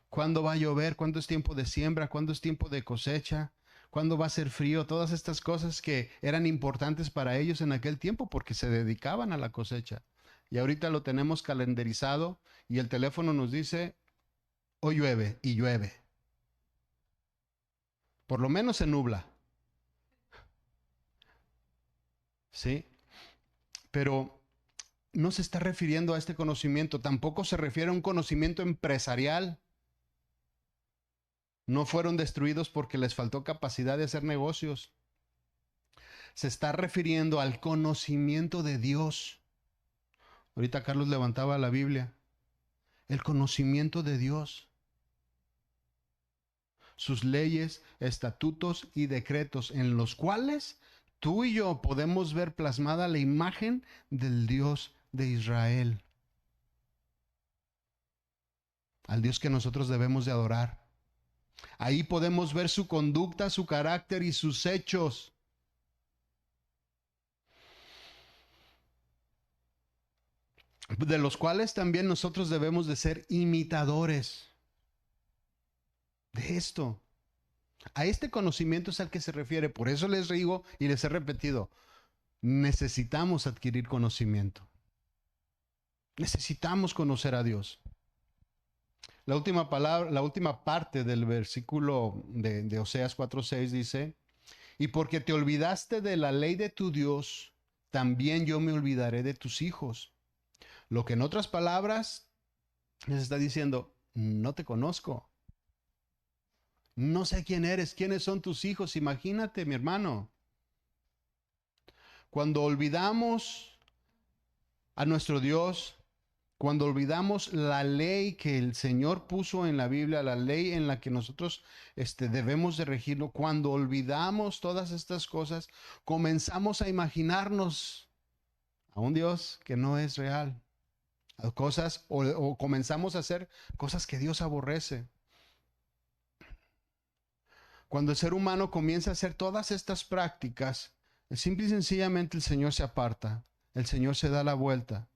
¿Cuándo va a llover? ¿Cuándo es tiempo de siembra? ¿Cuándo es tiempo de cosecha? ¿Cuándo va a ser frío? Todas estas cosas que eran importantes para ellos en aquel tiempo porque se dedicaban a la cosecha. Y ahorita lo tenemos calendarizado y el teléfono nos dice, hoy llueve y llueve. Por lo menos se nubla. ¿Sí? Pero no se está refiriendo a este conocimiento, tampoco se refiere a un conocimiento empresarial. No fueron destruidos porque les faltó capacidad de hacer negocios. Se está refiriendo al conocimiento de Dios. Ahorita Carlos levantaba la Biblia. El conocimiento de Dios. Sus leyes, estatutos y decretos en los cuales tú y yo podemos ver plasmada la imagen del Dios de Israel. Al Dios que nosotros debemos de adorar. Ahí podemos ver su conducta, su carácter y sus hechos. De los cuales también nosotros debemos de ser imitadores de esto. A este conocimiento es al que se refiere. Por eso les digo y les he repetido, necesitamos adquirir conocimiento. Necesitamos conocer a Dios. La última palabra, la última parte del versículo de Oseas 4:6 dice: y porque te olvidaste de la ley de tu Dios, también yo me olvidaré de tus hijos. Lo que en otras palabras les está diciendo: no te conozco. No sé quién eres, quiénes son tus hijos. Imagínate, mi hermano. Cuando olvidamos a nuestro Dios, cuando olvidamos la ley que el Señor puso en la Biblia, la ley en la que nosotros debemos de regirlo, cuando olvidamos todas estas cosas, comenzamos a imaginarnos a un Dios que no es real. Cosas, o comenzamos a hacer cosas que Dios aborrece. Cuando el ser humano comienza a hacer todas estas prácticas, simple y sencillamente el Señor se aparta, el Señor se da la vuelta.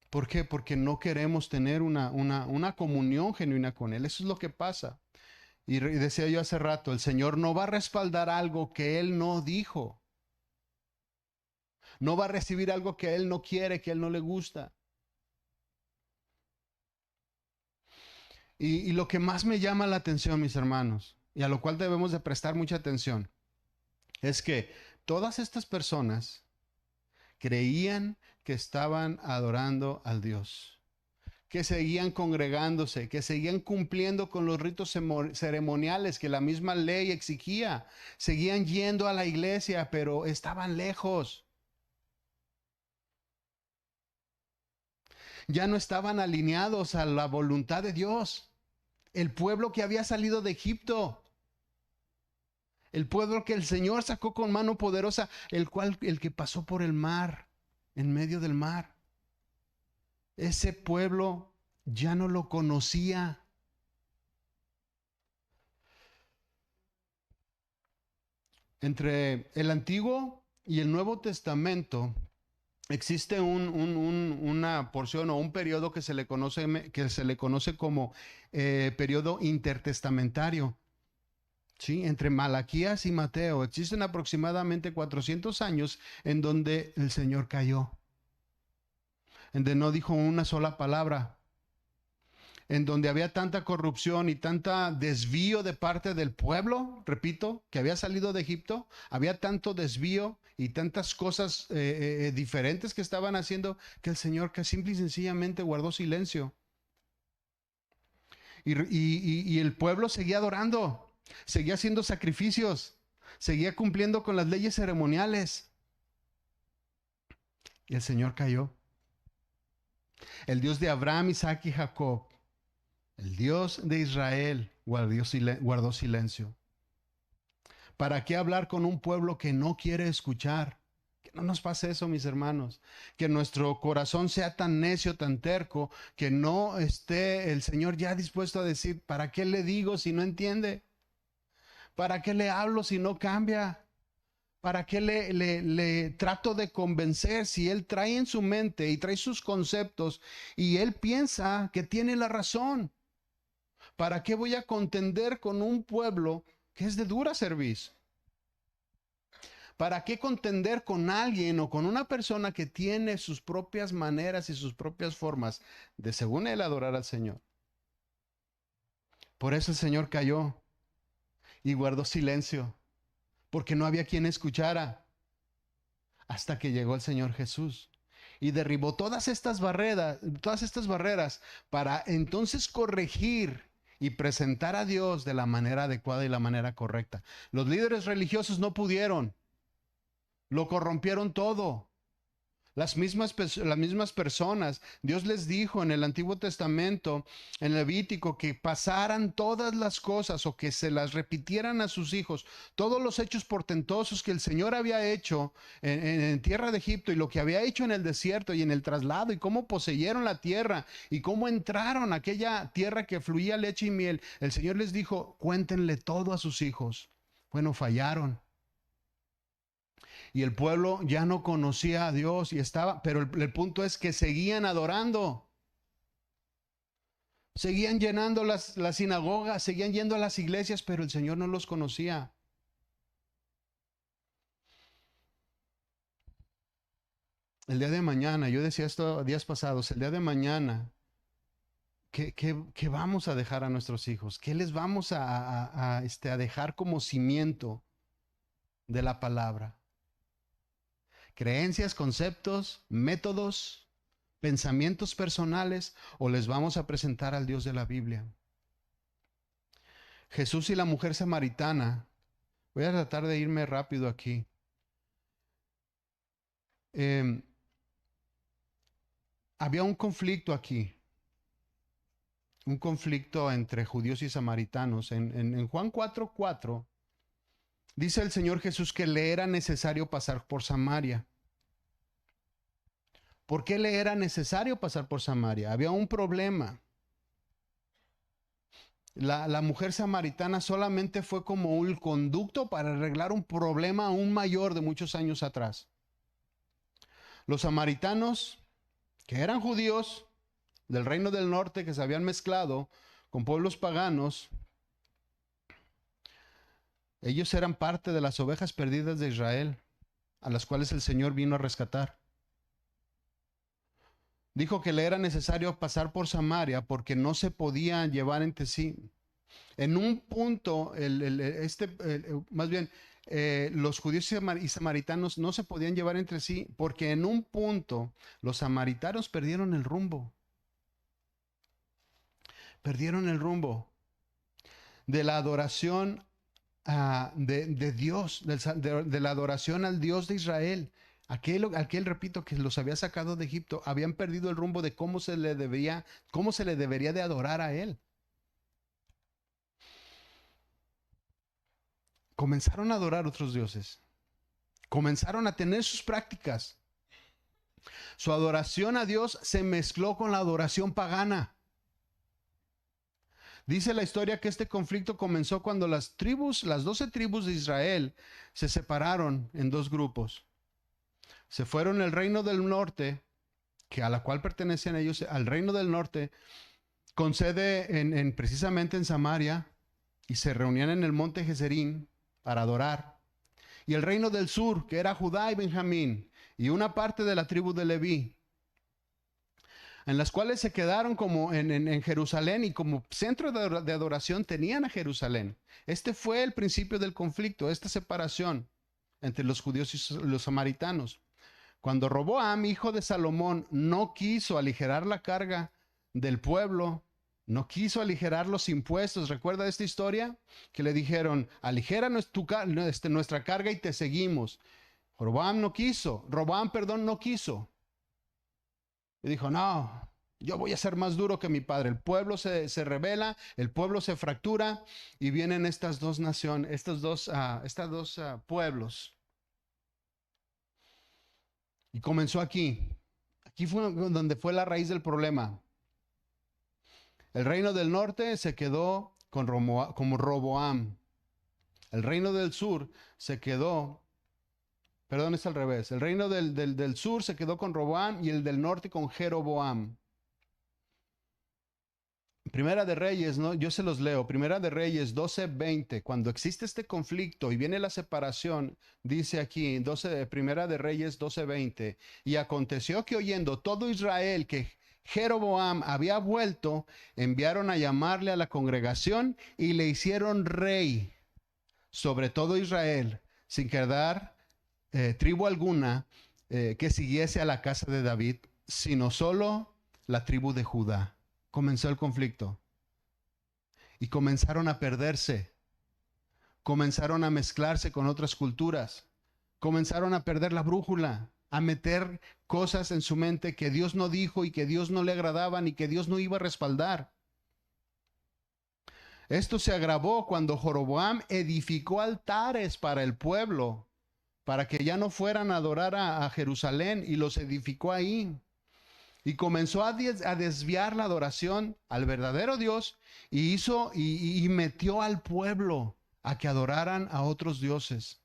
¿Por qué? Porque no queremos tener una comunión genuina con Él. Eso es lo que pasa. Y decía yo hace rato, el Señor no va a respaldar algo que Él no dijo. No va a recibir algo que Él no quiere, que Él no le gusta. Y lo que más me llama la atención, mis hermanos, y a lo cual debemos de prestar mucha atención, es que todas estas personas creían que estaban adorando al Dios, que seguían congregándose, que seguían cumpliendo con los ritos ceremoniales que la misma ley exigía, seguían yendo a la iglesia, pero estaban lejos. Ya no estaban alineados a la voluntad de Dios. El pueblo que había salido de Egipto, el pueblo que el Señor sacó con mano poderosa, el que pasó por el mar, en medio del mar. Ese pueblo ya no lo conocía. Entre el Antiguo y el Nuevo Testamento existe una porción o un periodo que se le conoce como periodo intertestamentario. ¿Sí? Entre Malaquías y Mateo existen aproximadamente 400 años en donde el Señor cayó, en donde no dijo una sola palabra, en donde había tanta corrupción y tanta desvío de parte del pueblo, repito, que había salido de Egipto, había tanto desvío y tantas cosas diferentes que estaban haciendo, que el Señor que simple y sencillamente guardó silencio. Y el pueblo seguía adorando, seguía haciendo sacrificios, seguía cumpliendo con las leyes ceremoniales. Y el Señor cayó. El Dios de Abraham, Isaac y Jacob, el Dios de Israel, guardó silencio. ¿Para qué hablar con un pueblo que no quiere escuchar? Que no nos pase eso, mis hermanos. Que nuestro corazón sea tan necio, tan terco, que no esté el Señor ya dispuesto a decir: ¿para qué le digo si no entiende? ¿Para qué le hablo si no cambia? ¿Para qué le trato de convencer si él trae en su mente y trae sus conceptos y él piensa que tiene la razón? ¿Para qué voy a contender con un pueblo que es de dura cerviz? ¿Para qué contender con alguien o con una persona que tiene sus propias maneras y sus propias formas de, según él, adorar al Señor? Por eso el Señor cayó y guardó silencio, porque no había quien escuchara, hasta que llegó el Señor Jesús y derribó todas estas barreras para entonces corregir y presentar a Dios de la manera adecuada y la manera correcta. Los líderes religiosos no pudieron, lo corrompieron todo. Las mismas personas. Dios les dijo en el Antiguo Testamento, en Levítico, que pasaran todas las cosas o que se las repitieran a sus hijos, todos los hechos portentosos que el Señor había hecho en tierra de Egipto y lo que había hecho en el desierto y en el traslado y cómo poseyeron la tierra y cómo entraron a aquella tierra que fluía leche y miel. El Señor les dijo, cuéntenle todo a sus hijos. Bueno, fallaron. Y el pueblo ya no conocía a Dios y estaba, pero el punto es que seguían adorando, seguían llenando las sinagogas, seguían yendo a las iglesias, pero el Señor no los conocía. El día de mañana, yo decía esto días pasados, el día de mañana, ¿qué vamos a dejar a nuestros hijos? ¿Qué les vamos a dejar como cimiento de la palabra? ¿Creencias, conceptos, métodos, pensamientos personales, o les vamos a presentar al Dios de la Biblia? Jesús y la mujer samaritana. Voy a tratar de irme rápido aquí. Eh, Había un conflicto aquí, un conflicto entre judíos y samaritanos. En Juan 4:4 dice el Señor Jesús que le era necesario pasar por Samaria. ¿Por qué le era necesario pasar por Samaria? Había un problema. La mujer samaritana solamente fue como un conducto para arreglar un problema aún mayor de muchos años atrás. Los samaritanos, que eran judíos del reino del norte, que se habían mezclado con pueblos paganos, ellos eran parte de las ovejas perdidas de Israel, a las cuales el Señor vino a rescatar. Dijo que le era necesario pasar por Samaria porque no se podían llevar entre sí. En un punto, más bien, los judíos y samaritanos no se podían llevar entre sí porque en un punto los samaritanos perdieron el rumbo. Perdieron el rumbo de la adoración de Dios, de la adoración al Dios de Israel. Aquel, repito, que los había sacado de Egipto, habían perdido el rumbo de cómo se le debería de adorar a Él. Comenzaron a adorar otros dioses. Comenzaron a tener sus prácticas. Su adoración a Dios se mezcló con la adoración pagana. Dice la historia que este conflicto comenzó cuando las 12 tribus de Israel se separaron en dos grupos. Se fueron el reino del norte, que a la cual pertenecían ellos, al reino del norte, con sede precisamente en Samaria, y se reunían en el monte Gezerín para adorar. Y el reino del sur, que era Judá y Benjamín, y una parte de la tribu de Leví, en las cuales se quedaron como en Jerusalén, y como centro de adoración tenían a Jerusalén. Este fue el principio del conflicto, esta separación entre los judíos y los samaritanos. Cuando Roboam, hijo de Salomón, no quiso aligerar la carga del pueblo, no quiso aligerar los impuestos. ¿Recuerda esta historia? Que le dijeron, aligera nuestra carga y te seguimos. Roboam, perdón, no quiso. Y dijo, no, yo voy a ser más duro que mi padre. El pueblo se rebela, el pueblo se fractura y vienen estas dos naciones, estos dos pueblos. Y comenzó aquí. Aquí fue donde fue la raíz del problema. El reino del norte se quedó como Roboam. El reino del sur se quedó, perdón, es al revés. El reino del sur se quedó con Roboam y el del norte con Jeroboam. Primera de Reyes, ¿no? Yo se los leo. Primera de Reyes 12:20. Cuando existe este conflicto y viene la separación, dice aquí, Primera de Reyes 12:20. Y aconteció que oyendo todo Israel que Jeroboam había vuelto, enviaron a llamarle a la congregación y le hicieron rey sobre todo Israel, sin quedar tribu alguna que siguiese a la casa de David, sino solo la tribu de Judá. Comenzó el conflicto y comenzaron a perderse, comenzaron a mezclarse con otras culturas, comenzaron a perder la brújula. a meter cosas en su mente que Dios no dijo y que Dios no le agradaban y que Dios no iba a respaldar. Esto se agravó cuando Jeroboam edificó altares para el pueblo, para que ya no fueran a adorar a Jerusalén, y los edificó ahí. Y comenzó a desviar la adoración al verdadero Dios y metió al pueblo a que adoraran a otros dioses.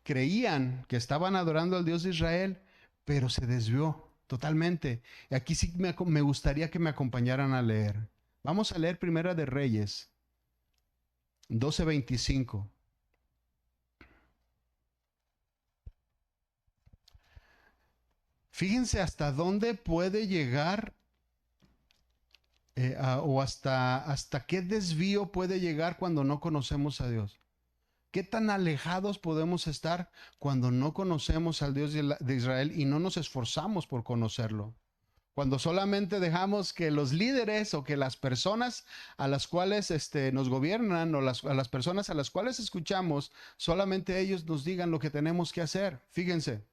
Creían que estaban adorando al Dios de Israel, pero se desvió totalmente. Y aquí sí me gustaría que me acompañaran a leer. Vamos a leer Primera de Reyes 12:25. Fíjense hasta dónde puede llegar o hasta qué desvío puede llegar cuando no conocemos a Dios. ¿Qué tan alejados podemos estar cuando no conocemos al Dios de Israel y no nos esforzamos por conocerlo? Cuando solamente dejamos que los líderes o que las personas a las cuales nos gobiernan o a las personas a las cuales escuchamos, solamente ellos nos digan lo que tenemos que hacer. Fíjense,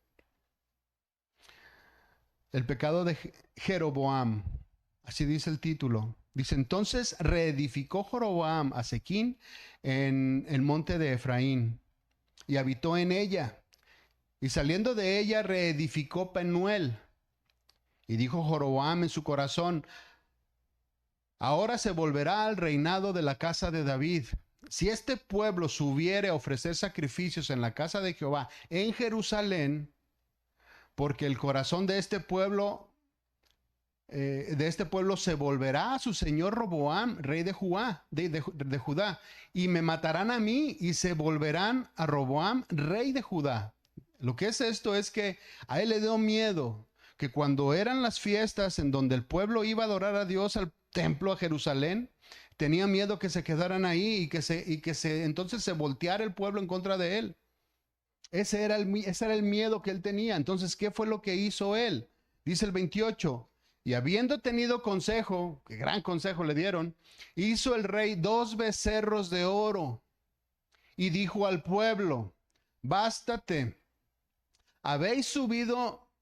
el pecado de Jeroboam, así dice el título. Dice, entonces reedificó Jeroboam a Siquem en el monte de Efraín y habitó en ella. Y saliendo de ella reedificó Penuel. Y dijo Jeroboam en su corazón, ahora se volverá al reinado de la casa de David. Si este pueblo subiere a ofrecer sacrificios en la casa de Jehová en Jerusalén, porque el corazón de este pueblo se volverá a su señor Roboam, rey de Judá, y me matarán a mí y se volverán a Roboam, rey de Judá. Lo que es esto es que a él le dio miedo que cuando eran las fiestas en donde el pueblo iba a adorar a Dios al templo, a Jerusalén, tenía miedo que se quedaran ahí entonces se volteara el pueblo en contra de él. Ese era el miedo que él tenía. Entonces, ¿qué fue lo que hizo él? Dice el 28. Y habiendo tenido consejo, que gran consejo le dieron, hizo el rey 2 becerros de oro y dijo al pueblo, bástate,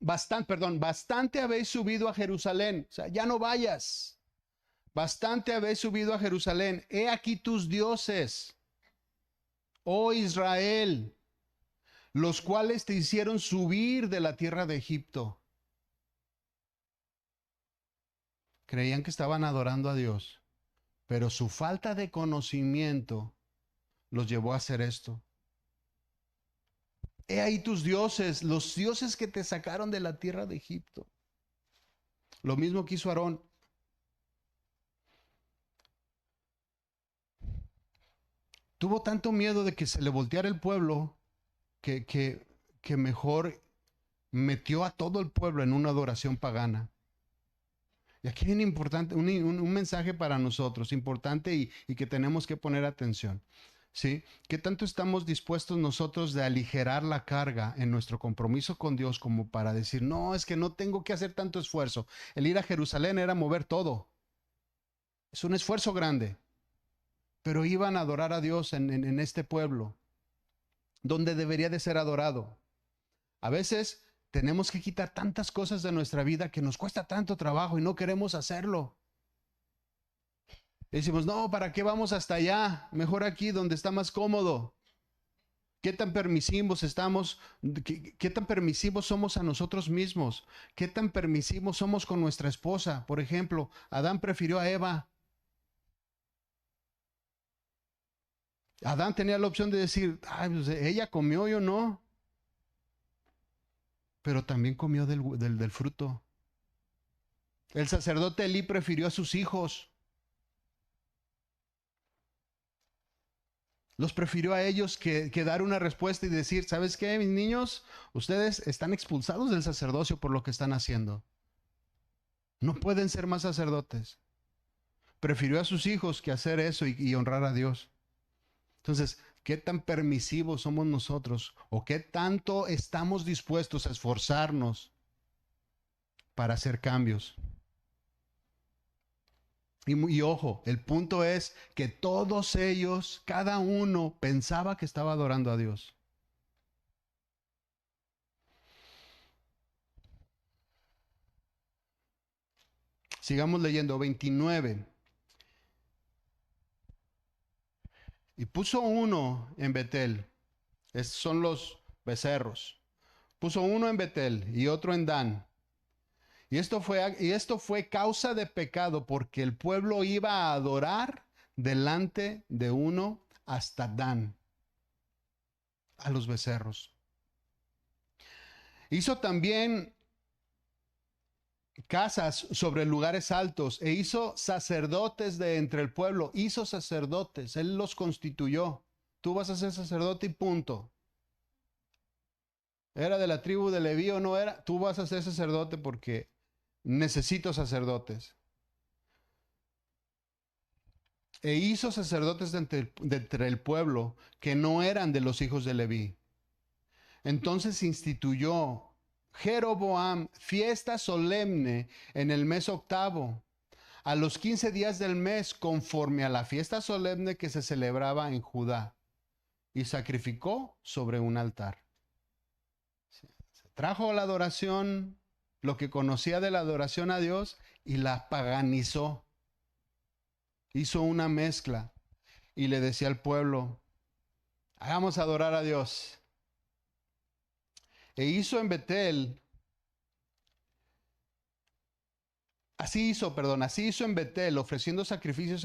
bastante habéis subido a Jerusalén, o sea, ya no vayas, bastante habéis subido a Jerusalén, he aquí tus dioses, oh Israel, los cuales te hicieron subir de la tierra de Egipto. Creían que estaban adorando a Dios, pero su falta de conocimiento los llevó a hacer esto. He ahí tus dioses, los dioses que te sacaron de la tierra de Egipto. Lo mismo que hizo Aarón. Tuvo tanto miedo de que se le volteara el pueblo que mejor metió a todo el pueblo en una adoración pagana. Y aquí viene importante, un mensaje para nosotros, importante y que tenemos que poner atención. ¿Sí? ¿Qué tanto estamos dispuestos nosotros de aligerar la carga en nuestro compromiso con Dios como para decir, no, es que no tengo que hacer tanto esfuerzo? El ir a Jerusalén era mover todo. Es un esfuerzo grande. Pero iban a adorar a Dios en este pueblo, donde debería de ser adorado. A veces tenemos que quitar tantas cosas de nuestra vida que nos cuesta tanto trabajo y no queremos hacerlo. Decimos, no, ¿para qué vamos hasta allá? Mejor aquí donde está más cómodo. ¿Qué tan permisivos estamos? ¿Qué tan permisivos somos a nosotros mismos? ¿Qué tan permisivos somos con nuestra esposa? Por ejemplo, Adán prefirió a Eva. Adán tenía la opción de decir, ay, pues ella comió, yo no. Pero también comió del fruto. El sacerdote Elí prefirió a sus hijos. Los prefirió a ellos que dar una respuesta y decir, ¿sabes qué, mis niños? Ustedes están expulsados del sacerdocio por lo que están haciendo. No pueden ser más sacerdotes. Prefirió a sus hijos que hacer eso y honrar a Dios. Entonces, ¿qué tan permisivos somos nosotros? ¿O qué tanto estamos dispuestos a esforzarnos para hacer cambios? Y ojo, el punto es que todos ellos, cada uno pensaba que estaba adorando a Dios. Sigamos leyendo, 29. Y puso uno en Betel. Estos son los becerros. Puso uno en Betel y otro en Dan. Y esto fue causa de pecado porque el pueblo iba a adorar delante de uno hasta Dan, a los becerros. Hizo también casas sobre lugares altos e hizo sacerdotes de entre el pueblo. Hizo sacerdotes, él los constituyó. Tú vas a ser sacerdote y punto. Era de la tribu de Leví o no era, tú vas a ser sacerdote porque necesito sacerdotes. E hizo sacerdotes de entre el pueblo que no eran de los hijos de Leví. Entonces instituyó Jeroboam fiesta solemne en el mes octavo, a los 15 días del mes, conforme a la fiesta solemne que se celebraba en Judá, y sacrificó sobre un altar. Se trajo la adoración, lo que conocía de la adoración a Dios, y la paganizó. Hizo una mezcla y le decía al pueblo, hagamos adorar a Dios. E hizo en Betel, así hizo en Betel, ofreciendo sacrificios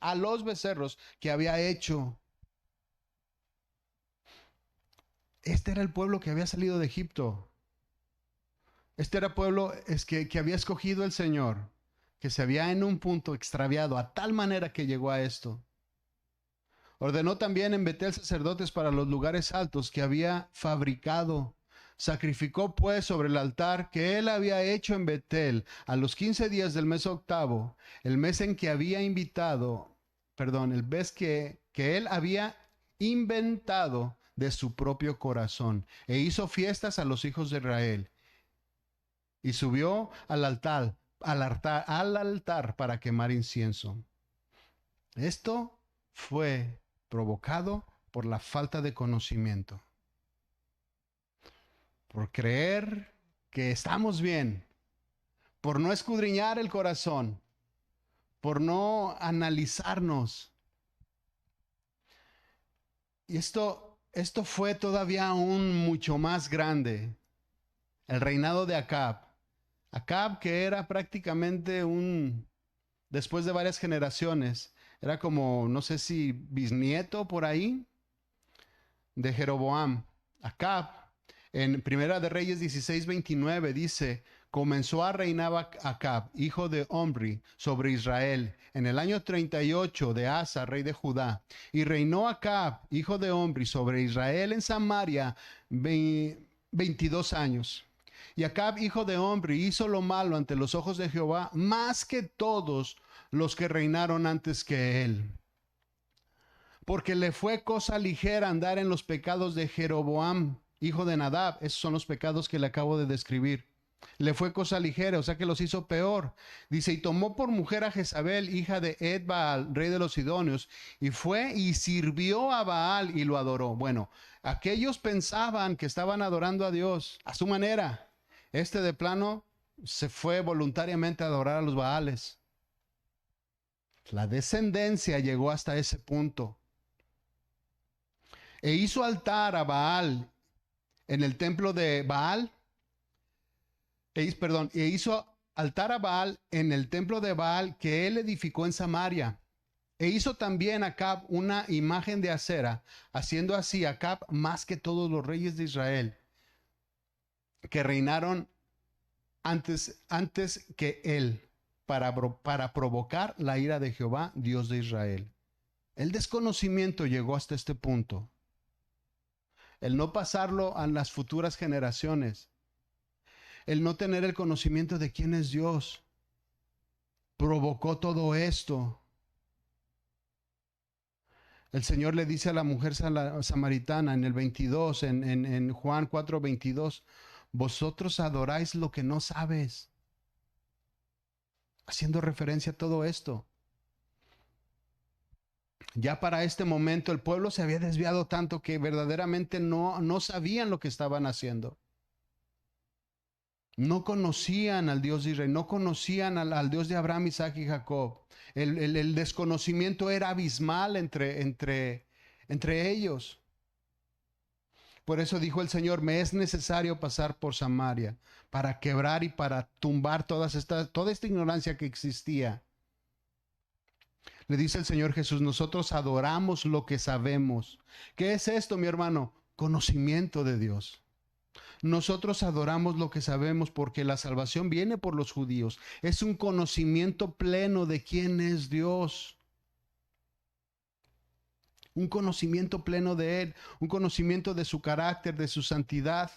a los becerros que había hecho. Este era el pueblo que había salido de Egipto. Este era el pueblo que había escogido el Señor, que se había en un punto extraviado a tal manera que llegó a esto. Ordenó también en Betel sacerdotes para los lugares altos que había fabricado. Sacrificó pues sobre el altar que él había hecho en Betel a los 15 días del mes octavo, el mes en que había el mes que él había inventado de su propio corazón, e hizo fiestas a los hijos de Israel. Y subió al altar para quemar incienso. Esto fue provocado por la falta de conocimiento, por creer que estamos bien, por no escudriñar el corazón, por no analizarnos. Y esto fue todavía aún mucho más grande. El reinado de Acab. Acab, que era prácticamente después de varias generaciones, era como, no sé si bisnieto por ahí, de Jeroboam. Acab, en Primera de Reyes 16:29 dice, comenzó a reinar Acab, hijo de Omri, sobre Israel, en el año 38 de Asa, rey de Judá. Y reinó Acab, hijo de Omri, sobre Israel en Samaria 22 años. Y Acab, hijo de Omri, hizo lo malo ante los ojos de Jehová, más que todos los que reinaron antes que él. Porque le fue cosa ligera andar en los pecados de Jeroboam, hijo de Nadab. Esos son los pecados que le acabo de describir. Le fue cosa ligera, o sea que los hizo peor. Dice, y tomó por mujer a Jezabel, hija de Ed-Baal, rey de los Sidonios, y fue y sirvió a Baal y lo adoró. Bueno, aquellos pensaban que estaban adorando a Dios a su manera. Este de plano se fue voluntariamente a adorar a los Baales. La descendencia llegó hasta ese punto. E hizo altar a Baal en el templo de Baal. E hizo altar a Baal en el templo de Baal que él edificó en Samaria. E hizo también Acab una imagen de acera, haciendo así Acab más que todos los reyes de Israel que reinaron antes que él, para provocar la ira de Jehová, Dios de Israel. El desconocimiento llegó hasta este punto. El no pasarlo a las futuras generaciones. El no tener el conocimiento de quién es Dios. Provocó todo esto. El Señor le dice a la mujer samaritana en el 22, en Juan 4:22, vosotros adoráis lo que no sabes. haciendo referencia a todo esto. Ya para este momento el pueblo se había desviado tanto que verdaderamente no sabían lo que estaban haciendo. No conocían al Dios de Israel, no conocían al Dios de Abraham, Isaac y Jacob. El desconocimiento era abismal entre ellos. Por eso dijo el Señor, me es necesario pasar por Samaria para quebrar y para tumbar toda esta ignorancia que existía. Le dice el Señor Jesús, nosotros adoramos lo que sabemos. ¿Qué es esto, mi hermano? Conocimiento de Dios. Nosotros adoramos lo que sabemos porque la salvación viene por los judíos. Es un conocimiento pleno de quién es Dios. Un conocimiento pleno de Él, un conocimiento de su carácter, de su santidad,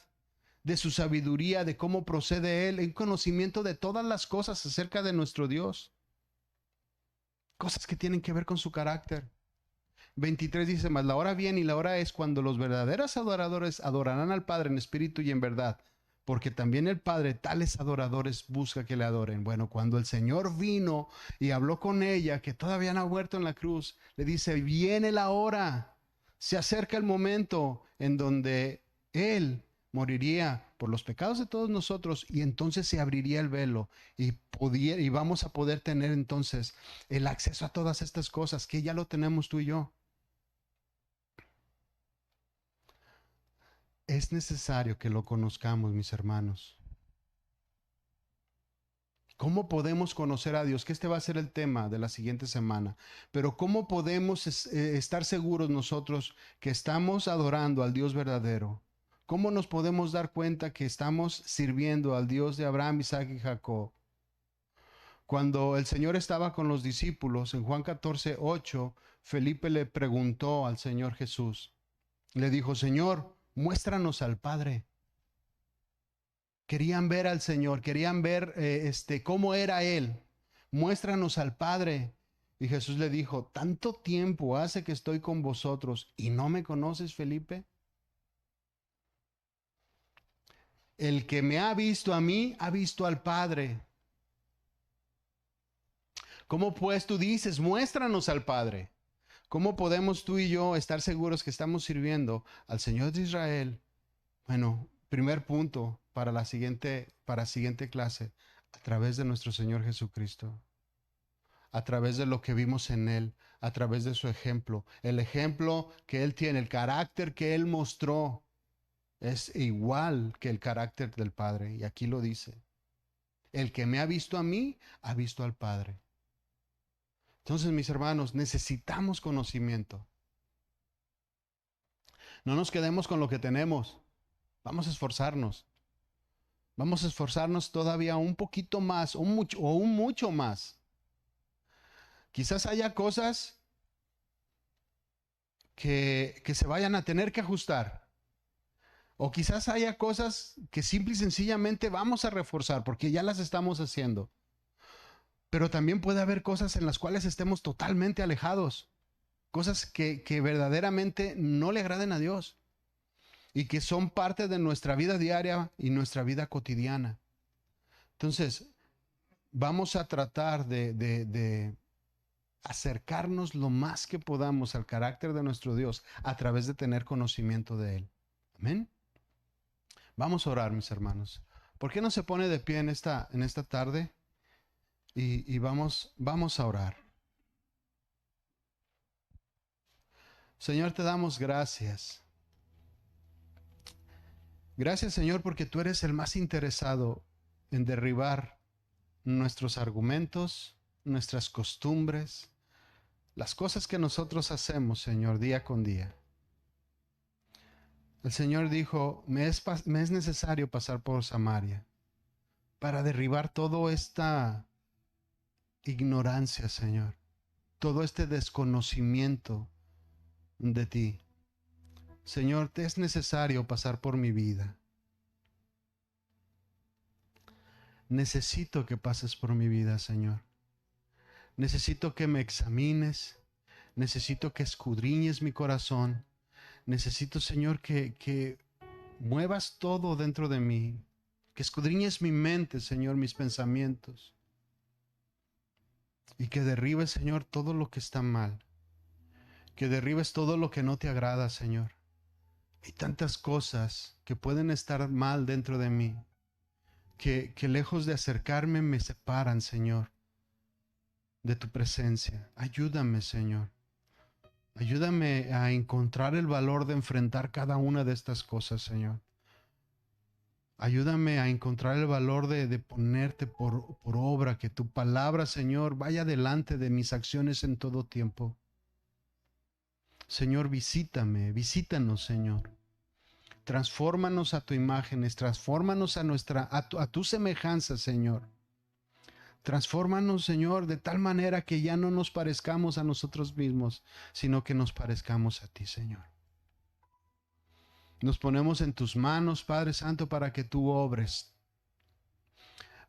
de su sabiduría, de cómo procede Él, un conocimiento de todas las cosas acerca de nuestro Dios. Cosas que tienen que ver con su carácter. 23 dice, mas la hora viene y la hora es cuando los verdaderos adoradores adorarán al Padre en espíritu y en verdad, porque también el Padre tales adoradores busca que le adoren. Bueno, cuando el Señor vino y habló con ella, que todavía no ha muerto en la cruz, le dice, viene la hora, se acerca el momento en donde Él moriría por los pecados de todos nosotros y entonces se abriría el velo y vamos a poder tener entonces el acceso a todas estas cosas que ya lo tenemos tú y yo. Es necesario que lo conozcamos, mis hermanos. ¿Cómo podemos conocer a Dios? Que este va a ser el tema de la siguiente semana. Pero ¿cómo podemos estar seguros nosotros que estamos adorando al Dios verdadero? ¿Cómo nos podemos dar cuenta que estamos sirviendo al Dios de Abraham, Isaac y Jacob? Cuando el Señor estaba con los discípulos en Juan 14:8, Felipe le preguntó al Señor Jesús, le dijo, Señor, muéstranos al Padre. Querían ver al Señor, querían ver cómo era Él. Muéstranos al Padre. Y Jesús le dijo, ¿tanto tiempo hace que estoy con vosotros y no me conoces, Felipe? El que me ha visto a mí, ha visto al Padre. ¿Cómo pues tú dices, muéstranos al Padre? ¿Cómo podemos tú y yo estar seguros que estamos sirviendo al Señor de Israel? Bueno, primer punto para la siguiente clase, a través de nuestro Señor Jesucristo, a través de lo que vimos en Él, a través de su ejemplo. El ejemplo que Él tiene, el carácter que Él mostró, es igual que el carácter del Padre. Y aquí lo dice. El que me ha visto a mí, ha visto al Padre. Entonces, mis hermanos, necesitamos conocimiento. No nos quedemos con lo que tenemos. Vamos a esforzarnos. Vamos a esforzarnos todavía un poquito más, un mucho más. Quizás haya cosas que se vayan a tener que ajustar. O quizás haya cosas que simple y sencillamente vamos a reforzar porque ya las estamos haciendo. Pero también puede haber cosas en las cuales estemos totalmente alejados. Cosas que verdaderamente no le agraden a Dios y que son parte de nuestra vida diaria y nuestra vida cotidiana. Entonces, vamos a tratar de acercarnos lo más que podamos al carácter de nuestro Dios a través de tener conocimiento de Él. Amén. Vamos a orar, mis hermanos. ¿Por qué no se pone de pie en esta tarde? Y vamos a orar. Señor, te damos gracias. Gracias, Señor, porque tú eres el más interesado en derribar nuestros argumentos, nuestras costumbres, las cosas que nosotros hacemos, Señor, día con día. El Señor dijo, me es necesario pasar por Samaria para derribar toda esta ignorancia, Señor, todo este desconocimiento de ti. Señor, te es necesario pasar por mi vida. Necesito que pases por mi vida, Señor. Necesito que me examines. Necesito que escudriñes mi corazón. Necesito, Señor, que muevas todo dentro de mí. Que escudriñes mi mente, Señor, mis pensamientos. y que derribes, Señor, todo lo que está mal, que derribes todo lo que no te agrada, Señor. Hay tantas cosas que pueden estar mal dentro de mí, que lejos de acercarme me separan, Señor, de tu presencia. Ayúdame, Señor. Ayúdame a encontrar el valor de enfrentar cada una de estas cosas, Señor. Ayúdame a encontrar el valor de ponerte por obra, que tu palabra, Señor, vaya delante de mis acciones en todo tiempo. Señor, visítanos, Señor. Transfórmanos a tu imagen, transfórmanos a tu semejanza, Señor. Transfórmanos, Señor, de tal manera que ya no nos parezcamos a nosotros mismos, sino que nos parezcamos a ti, Señor. Nos ponemos en tus manos, Padre Santo, para que tú obres,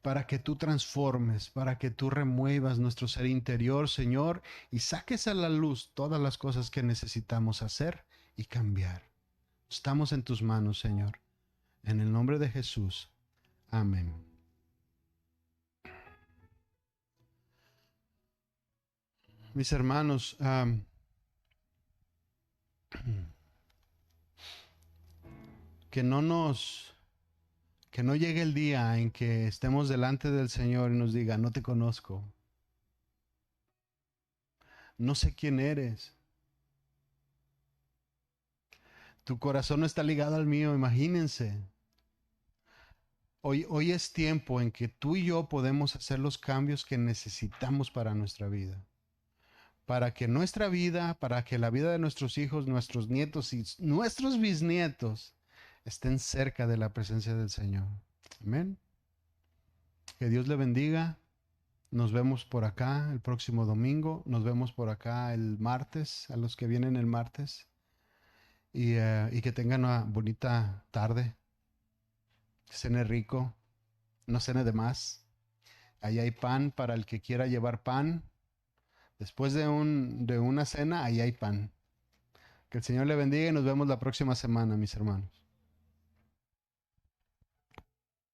para que tú transformes, para que tú remuevas nuestro ser interior, Señor, y saques a la luz todas las cosas que necesitamos hacer y cambiar. Estamos en tus manos, Señor. En el nombre de Jesús. Amén. Mis hermanos, que que no llegue el día en que estemos delante del Señor y nos diga, no te conozco, no sé quién eres. Tu corazón no está ligado al mío, imagínense. Hoy es tiempo en que tú y yo podemos hacer los cambios que necesitamos para nuestra vida. Para que nuestra vida, para que la vida de nuestros hijos, nuestros nietos y nuestros bisnietos estén cerca de la presencia del Señor. Amén. Que Dios le bendiga. Nos vemos por acá el próximo domingo. Nos vemos por acá el martes, a los que vienen el martes. Y que tengan una bonita tarde. Cene rico. No cene de más. Ahí hay pan para el que quiera llevar pan. Después de una cena, ahí hay pan. Que el Señor le bendiga y nos vemos la próxima semana, mis hermanos.